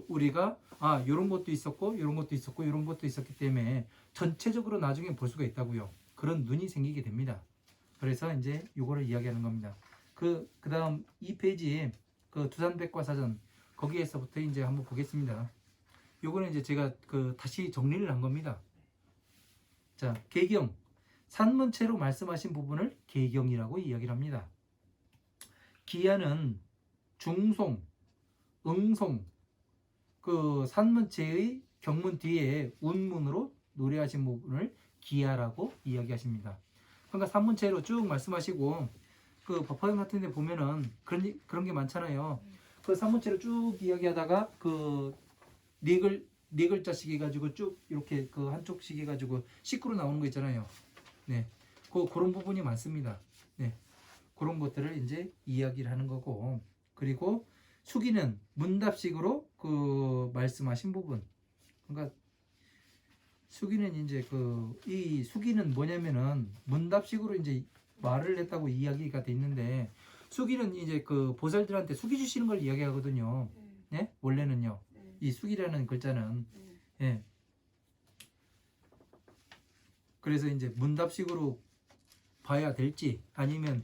우리가 요런 것도 있었고 요런 것도 있었고 요런 것도 있었기 때문에 전체적으로 나중에 볼 수가 있다고요. 그런 눈이 생기게 됩니다. 그래서 이제 요거를 이야기하는 겁니다. 그다음 2페이지 그 두산백과사전 거기에서부터 이제 한번 보겠습니다. 요거는 이제 제가 다시 정리를 한 겁니다. 자, 계경 산문체로 말씀하신 부분을 계경이라고 이야기를 합니다. 기야는 중송, 응송, 그 산문체의 경문 뒤에 운문으로 노래하신 부분을 기야라고 이야기하십니다. 그러니까 산문체로 쭉 말씀하시고, 그 법화경 같은 데 보면은 그런 게 많잖아요. 그 산문체로 쭉 이야기하다가 네 글자씩 해가지고 쭉 이렇게 그 한쪽씩 해가지고 식구로 나오는 거 있잖아요. 네, 그런 부분이 많습니다. 네, 그런 것들을 이제 이야기를 하는 거고, 그리고 수기는 문답식으로 그 말씀하신 부분. 그러니까 수기는 이제 이 수기는 뭐냐면은 문답식으로 이제 말을 했다고 이야기가 돼 있는데, 수기는 이제 그 보살들한테 수기 주시는 걸 이야기하거든요. 네? 원래는요. 이 수기라는 글자는 예. 그래서 이제 문답식으로 봐야 될지, 아니면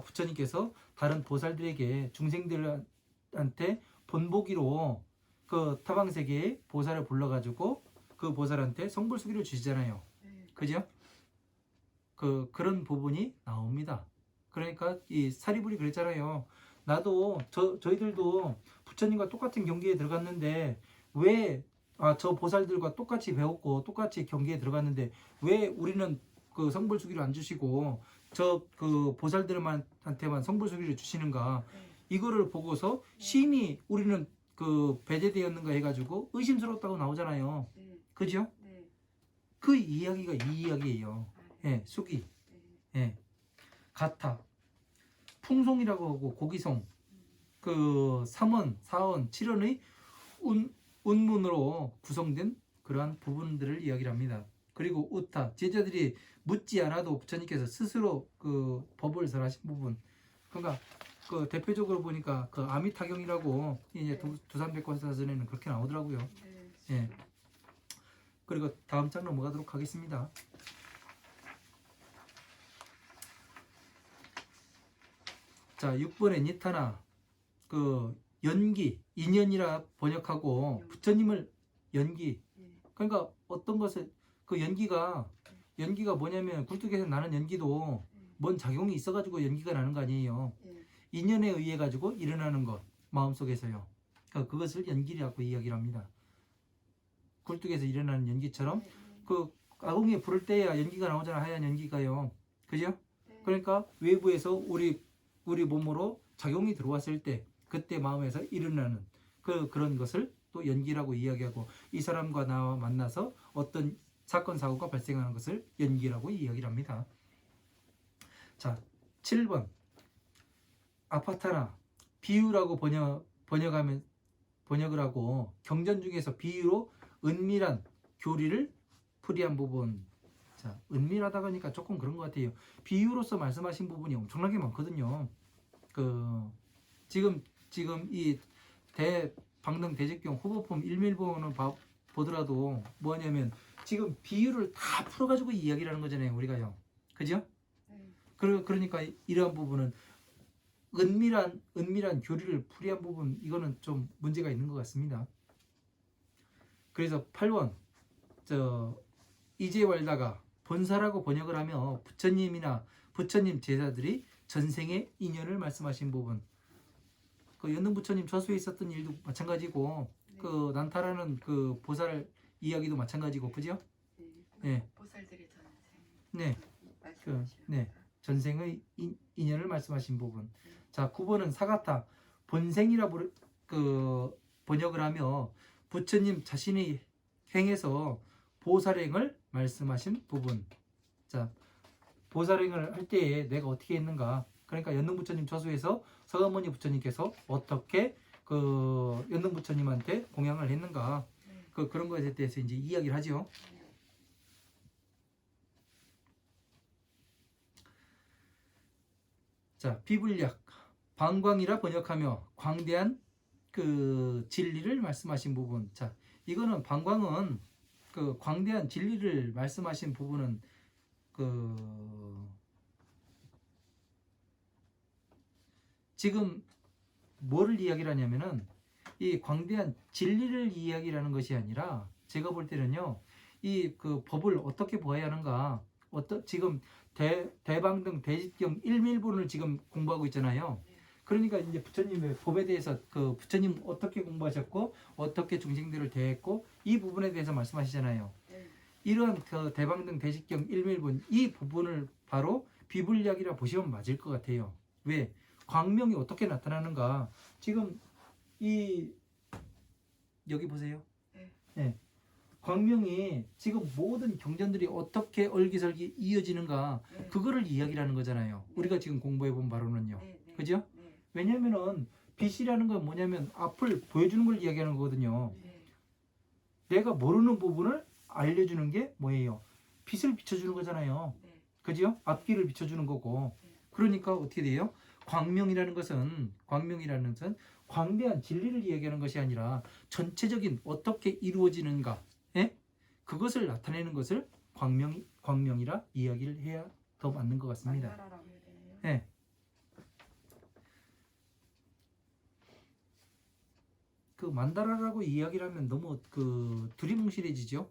부처님께서 다른 보살들에게 중생들한테 본보기로 그 타방세계의 보살을 불러가지고 그 보살한테 성불수기를 주시잖아요. 그죠? 그런 부분이 나옵니다. 그러니까 이 사리불이 그랬잖아요. 나도 저희들도 부처님과 똑같은 경계에 들어갔는데 왜 저 보살들과 똑같이 배웠고 똑같이 경계에 들어갔는데 왜 우리는 그 성불수기를 안 주시고 저 그 보살들한테만 성불수기를 주시는가? 이거를 보고서 심히 우리는 그 배제되었는가 해가지고 의심스럽다고 나오잖아요. 네. 그죠? 네. 그 이야기가 이 이야기예요. 아, 네. 예, 수기. 네. 예. 가타. 풍송이라고 하고 고기송. 그 3원, 4원, 7원의 운문으로 구성된 그러한 부분들을 이야기를 합니다. 그리고 우타. 제자들이 묻지 않아도 부처님께서 스스로 그 법을 설하신 부분. 그러니까 그 대표적으로 보니까 그 아미타경이라고 이제 네. 두산백과사전에는 그렇게 나오더라고요. 네. 예. 그리고 다음 장 넘어가도록 하겠습니다. 자, 6번에 니타나 그 연기, 인연이라 번역하고 부처님을 연기. 네. 그러니까 어떤 것을 그 연기가 뭐냐면 굴뚝에서 나는 연기도 뭔 작용이 있어가지고 연기가 나는 거 아니에요. 네. 인연에 의해 가지고 일어나는 것 마음속에서요. 그러니까 그것을 연기라고 이야기를 합니다. 굴뚝에서 일어나는 연기처럼 네. 그 아궁이에 불을 때야 연기가 나오잖아. 하얀 연기가요. 그죠? 네. 그러니까 외부에서 우리 몸으로 작용이 들어왔을 때 그때 마음에서 일어나는 그런 것을 또 연기라고 이야기하고 이 사람과 나와 만나서 어떤 사건 사고가 발생하는 것을 연기라고 이야기를 합니다. 자, 7번 아파타나 비유라고 번역을 하고 경전 중에서 비유로 은밀한 교리를 풀이한 부분. 자, 은밀하다 보니까 조금 그런 것 같아요. 비유로서 말씀하신 부분이 엄청나게 많거든요. 그 지금 이 대방등 대직경 후보품 일밀본을 보더라도 뭐냐면 지금 비유를 다 풀어가지고 이야기를 하는 거잖아요. 우리가요. 그죠? 네. 그러니까 이러한 부분은 은밀한 교리를 풀이한 부분 이거는 좀 문제가 있는 것 같습니다. 그래서 8번 이제왈다가 본사라고 번역을 하며 부처님이나 부처님 제자들이 전생의 인연을 말씀하신 부분. 그 연능 부처님 저수에 있었던 일도 마찬가지고 네. 그 난타라는 그 보살 이야기도 마찬가지고 그죠? 네. 보살들의 전생. 네. 네. 전생의 인연을 말씀하신 부분. 자, 9번은 사가타 본생이라 번역을 하며 부처님 자신의 행해서 보살행을 말씀하신 부분. 자, 보살행을 할 때에 내가 어떻게 했는가? 그러니까 연능 부처님 저수에서 서가모니 부처님께서 어떻게 그 연능 부처님한테 공양을 했는가? 그런 것에 대해서 이제 이야기를 하죠. 자, 비불약 방광이라 번역하며 광대한 그 진리를 말씀하신 부분. 자, 이거는 방광은 그 광대한 진리를 말씀하신 부분은 지금 뭐를 이야기를 하냐면은 이 광대한 진리를 이야기하는 것이 아니라 제가 볼 때는요 이 그 법을 어떻게 보아야 하는가 지금 대방등 대집경 일밀본을 지금 공부하고 있잖아요. 그러니까 이제 부처님의 법에 대해서 그 부처님 어떻게 공부하셨고 어떻게 중생들을 대했고 이 부분에 대해서 말씀하시잖아요. 이런 그 대방등 대집경 일밀본 이 부분을 바로 비불약이라 보시면 맞을 것 같아요. 왜? 광명이 어떻게 나타나는가? 지금 여기 보세요. 네. 광명이 지금 모든 경전들이 어떻게 얼기설기 이어지는가 그거를 이야기를 하는 거잖아요. 우리가 지금 공부해본 바로는요. 그죠? 왜냐면은 빛이라는 건 뭐냐면 앞을 보여주는 걸 이야기하는 거거든요. 내가 모르는 부분을 알려주는 게 뭐예요? 빛을 비춰주는 거잖아요. 그죠? 앞길을 비춰주는 거고. 그러니까 어떻게 돼요? 광명이라는 것은 광대한 진리를 이야기하는 것이 아니라 전체적인 어떻게 이루어지는가, 예? 그것을 나타내는 것을 광명이라 이야기를 해야 더 맞는 것 같습니다. 예. 그 만다라라고 이야기를 하면 너무 두리뭉실해지죠.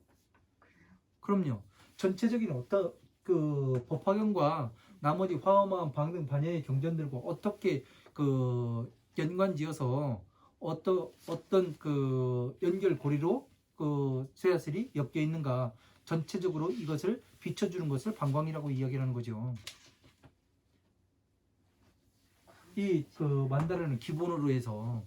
그럼요. 전체적인 어떤 그 법화경과 나머지 화엄한 방등 반야의 경전들과 어떻게 연관지어서 어떤 그 연결고리로 그 쇠야슬이 엮여 있는가 전체적으로 이것을 비춰주는 것을 방광이라고 이야기하는 거죠. 이 그 만다라는 기본으로 해서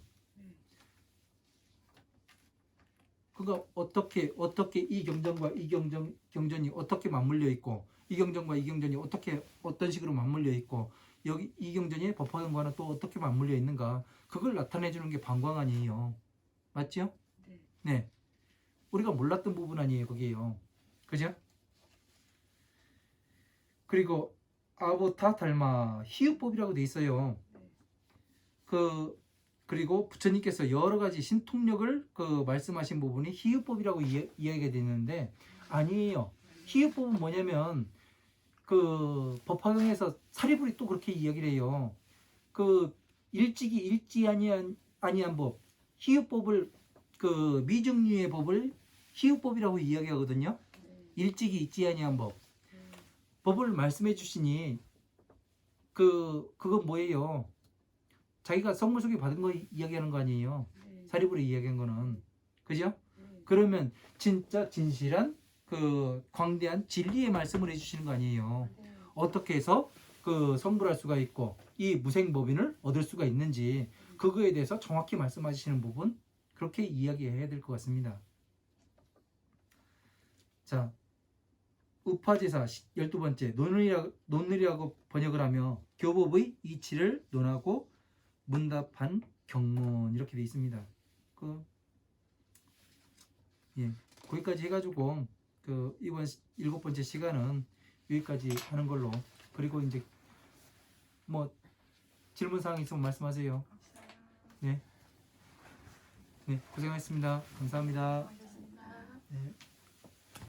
그러니까 어떻게 이 경전과 이 경전이 어떻게 맞물려 있고 이 경전과 이 경전이 어떤 식으로 맞물려 있고 여기 이 경전이 법화경과는 또 어떻게 맞물려 있는가 그걸 나타내 주는 게 방광 아니에요. 맞죠? 네. 네. 우리가 몰랐던 부분 아니에요, 거기에요. 그죠? 그리고 아보타 달마 희유법이라고 돼 있어요. 네. 그리고 부처님께서 여러 가지 신통력을 말씀하신 부분이 희유법이라고 이야기가 되는데 아니에요. 희유법은 뭐냐면 법화경에서 사리불이 또 그렇게 이야기를 해요. 일찍이 일지 아니한 법, 희유법을 미증류의 법을 희유법이라고 이야기하거든요. 네. 일찍이 있지 아니한 법. 네. 법을 말씀해 주시니 그건 뭐예요? 자기가 성물 소개 받은 거 이야기하는 거 아니에요. 네. 사리불이 이야기한 거는. 그죠? 네. 그러면 진짜 진실한 광대한 진리의 말씀을 해주시는 거 아니에요. 네. 어떻게 해서 성불할 수가 있고 이 무생법인을 얻을 수가 있는지 그거에 대해서 정확히 말씀하시는 부분 그렇게 이야기해야 될 것 같습니다. 자, 우파제사 12번째 논의라고 번역을 하며 교법의 이치를 논하고 문답한 경문 이렇게 돼 있습니다. 거기까지 해가지고 이번 7번째 시간은 여기까지 하는 걸로 그리고 이제 뭐 질문 사항 있으면 말씀하세요. 네, 고생하셨습니다. 감사합니다. 고맙습니다. 네.